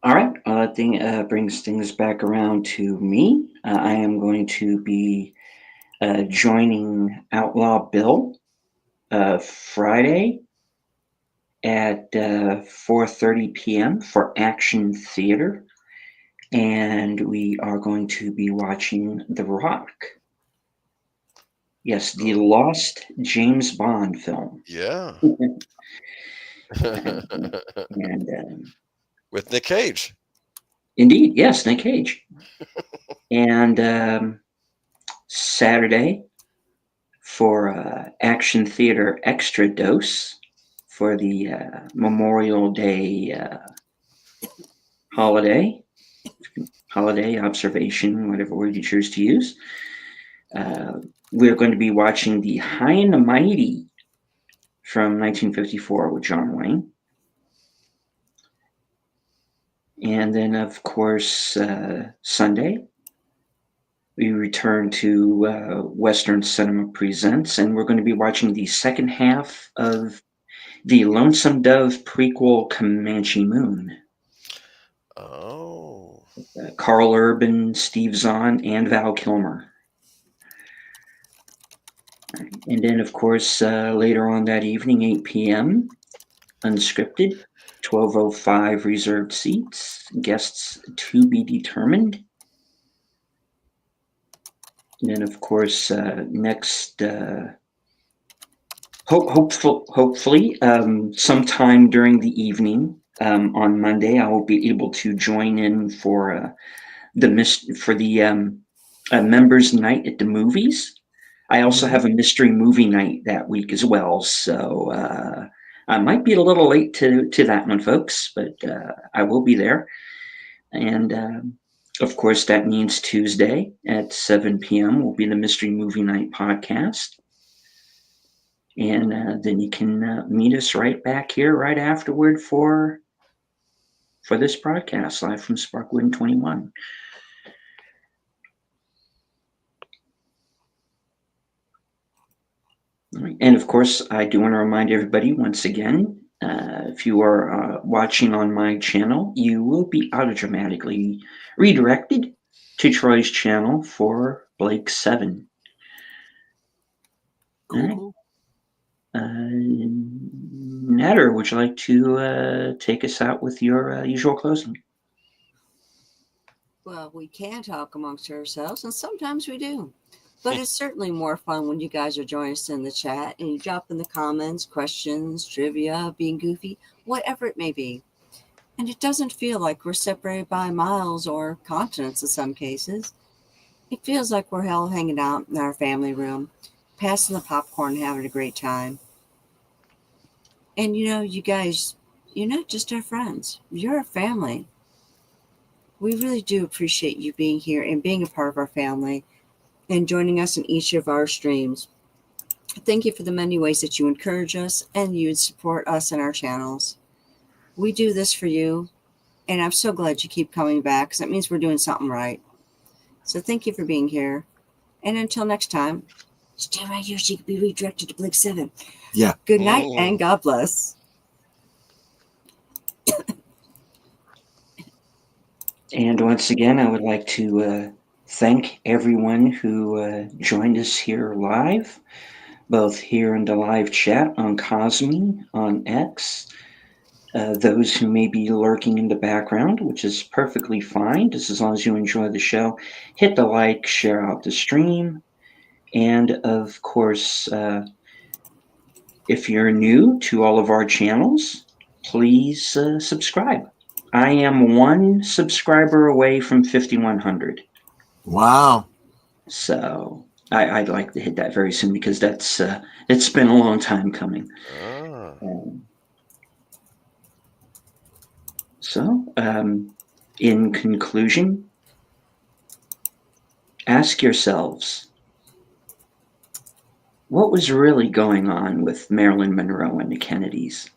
All right. That brings things back around to me. I am going to be joining Outlaw Bill Friday at 4:30 p.m. for Action Theater. And we are going to be watching The Rock. Yes, the lost James Bond film. Yeah. And with Nick Cage. Indeed, yes, Nick Cage. And Saturday for Action Theater Extra Dose for the Memorial Day holiday observation, whatever word you choose to use. We're going to be watching The High and the Mighty from 1954 with John Wayne. And then, of course, Sunday, we return to Western Cinema Presents, and we're going to be watching the second half of the Lonesome Dove prequel, Comanche Moon. Oh. Carl Urban, Steve Zahn, and Val Kilmer. And then, of course, later on that evening, 8 p.m., Unscripted, 12:05 reserved seats, guests to be determined. And then, of course, next, hopefully, sometime during the evening on Monday, I will be able to join in for the members' night at the movies. I also have a mystery movie night that week as well, so I might be a little late to that one, folks, but I will be there. And of course, that means Tuesday at 7 p.m. will be the Mystery Movie Night podcast. And then you can meet us right back here right afterward for this broadcast live from Sparkwood 21. And of course, I do want to remind everybody once again, if you are watching on my channel, you will be automatically redirected to Troy's channel for Blake 7. Cool. Natter, would you like to take us out with your usual closing? Well, we can talk amongst ourselves, and sometimes we do. But it's certainly more fun when you guys are joining us in the chat and you drop in the comments, questions, trivia, being goofy, whatever it may be. And it doesn't feel like we're separated by miles or continents in some cases. It feels like we're all hanging out in our family room, passing the popcorn, having a great time. And you guys, you're not just our friends. You're our family. We really do appreciate you being here and being a part of our family and joining us in each of our streams. Thank you for the many ways that you encourage us and you support us in our channels. We do this for you, and I'm so glad you keep coming back because that means we're doing something right. So thank you for being here. And until next time, stay right here so you can be redirected to Blink 7. Yeah. Good night and God bless. And once again, I would like to thank everyone who joined us here live, both here in the live chat on Cosme, on X, those who may be lurking in the background, which is perfectly fine, just as long as you enjoy the show. Hit the like, share out the stream, and of course, if you're new to all of our channels, please subscribe. I am 1 subscriber away from 5,100. Wow. So I'd like to hit that very soon because that's it's been a long time coming. Ah. So in conclusion, ask yourselves, what was really going on with Marilyn Monroe and the Kennedys?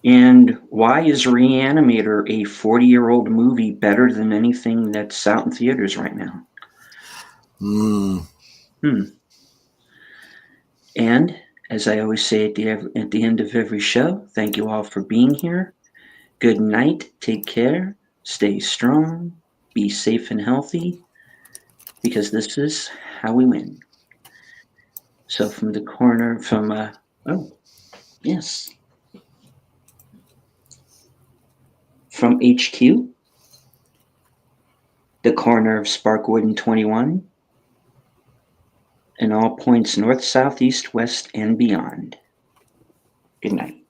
And why is Reanimator a 40-year-old movie better than anything that's out in theaters right now? And as I always say at the end of every show, thank you all for being here. Good night. Take care. Stay strong. Be safe and healthy, because this is how we win. So from the corner, from HQ, the corner of Sparkwood and 21, and all points north, south, east, west, and beyond. Good night.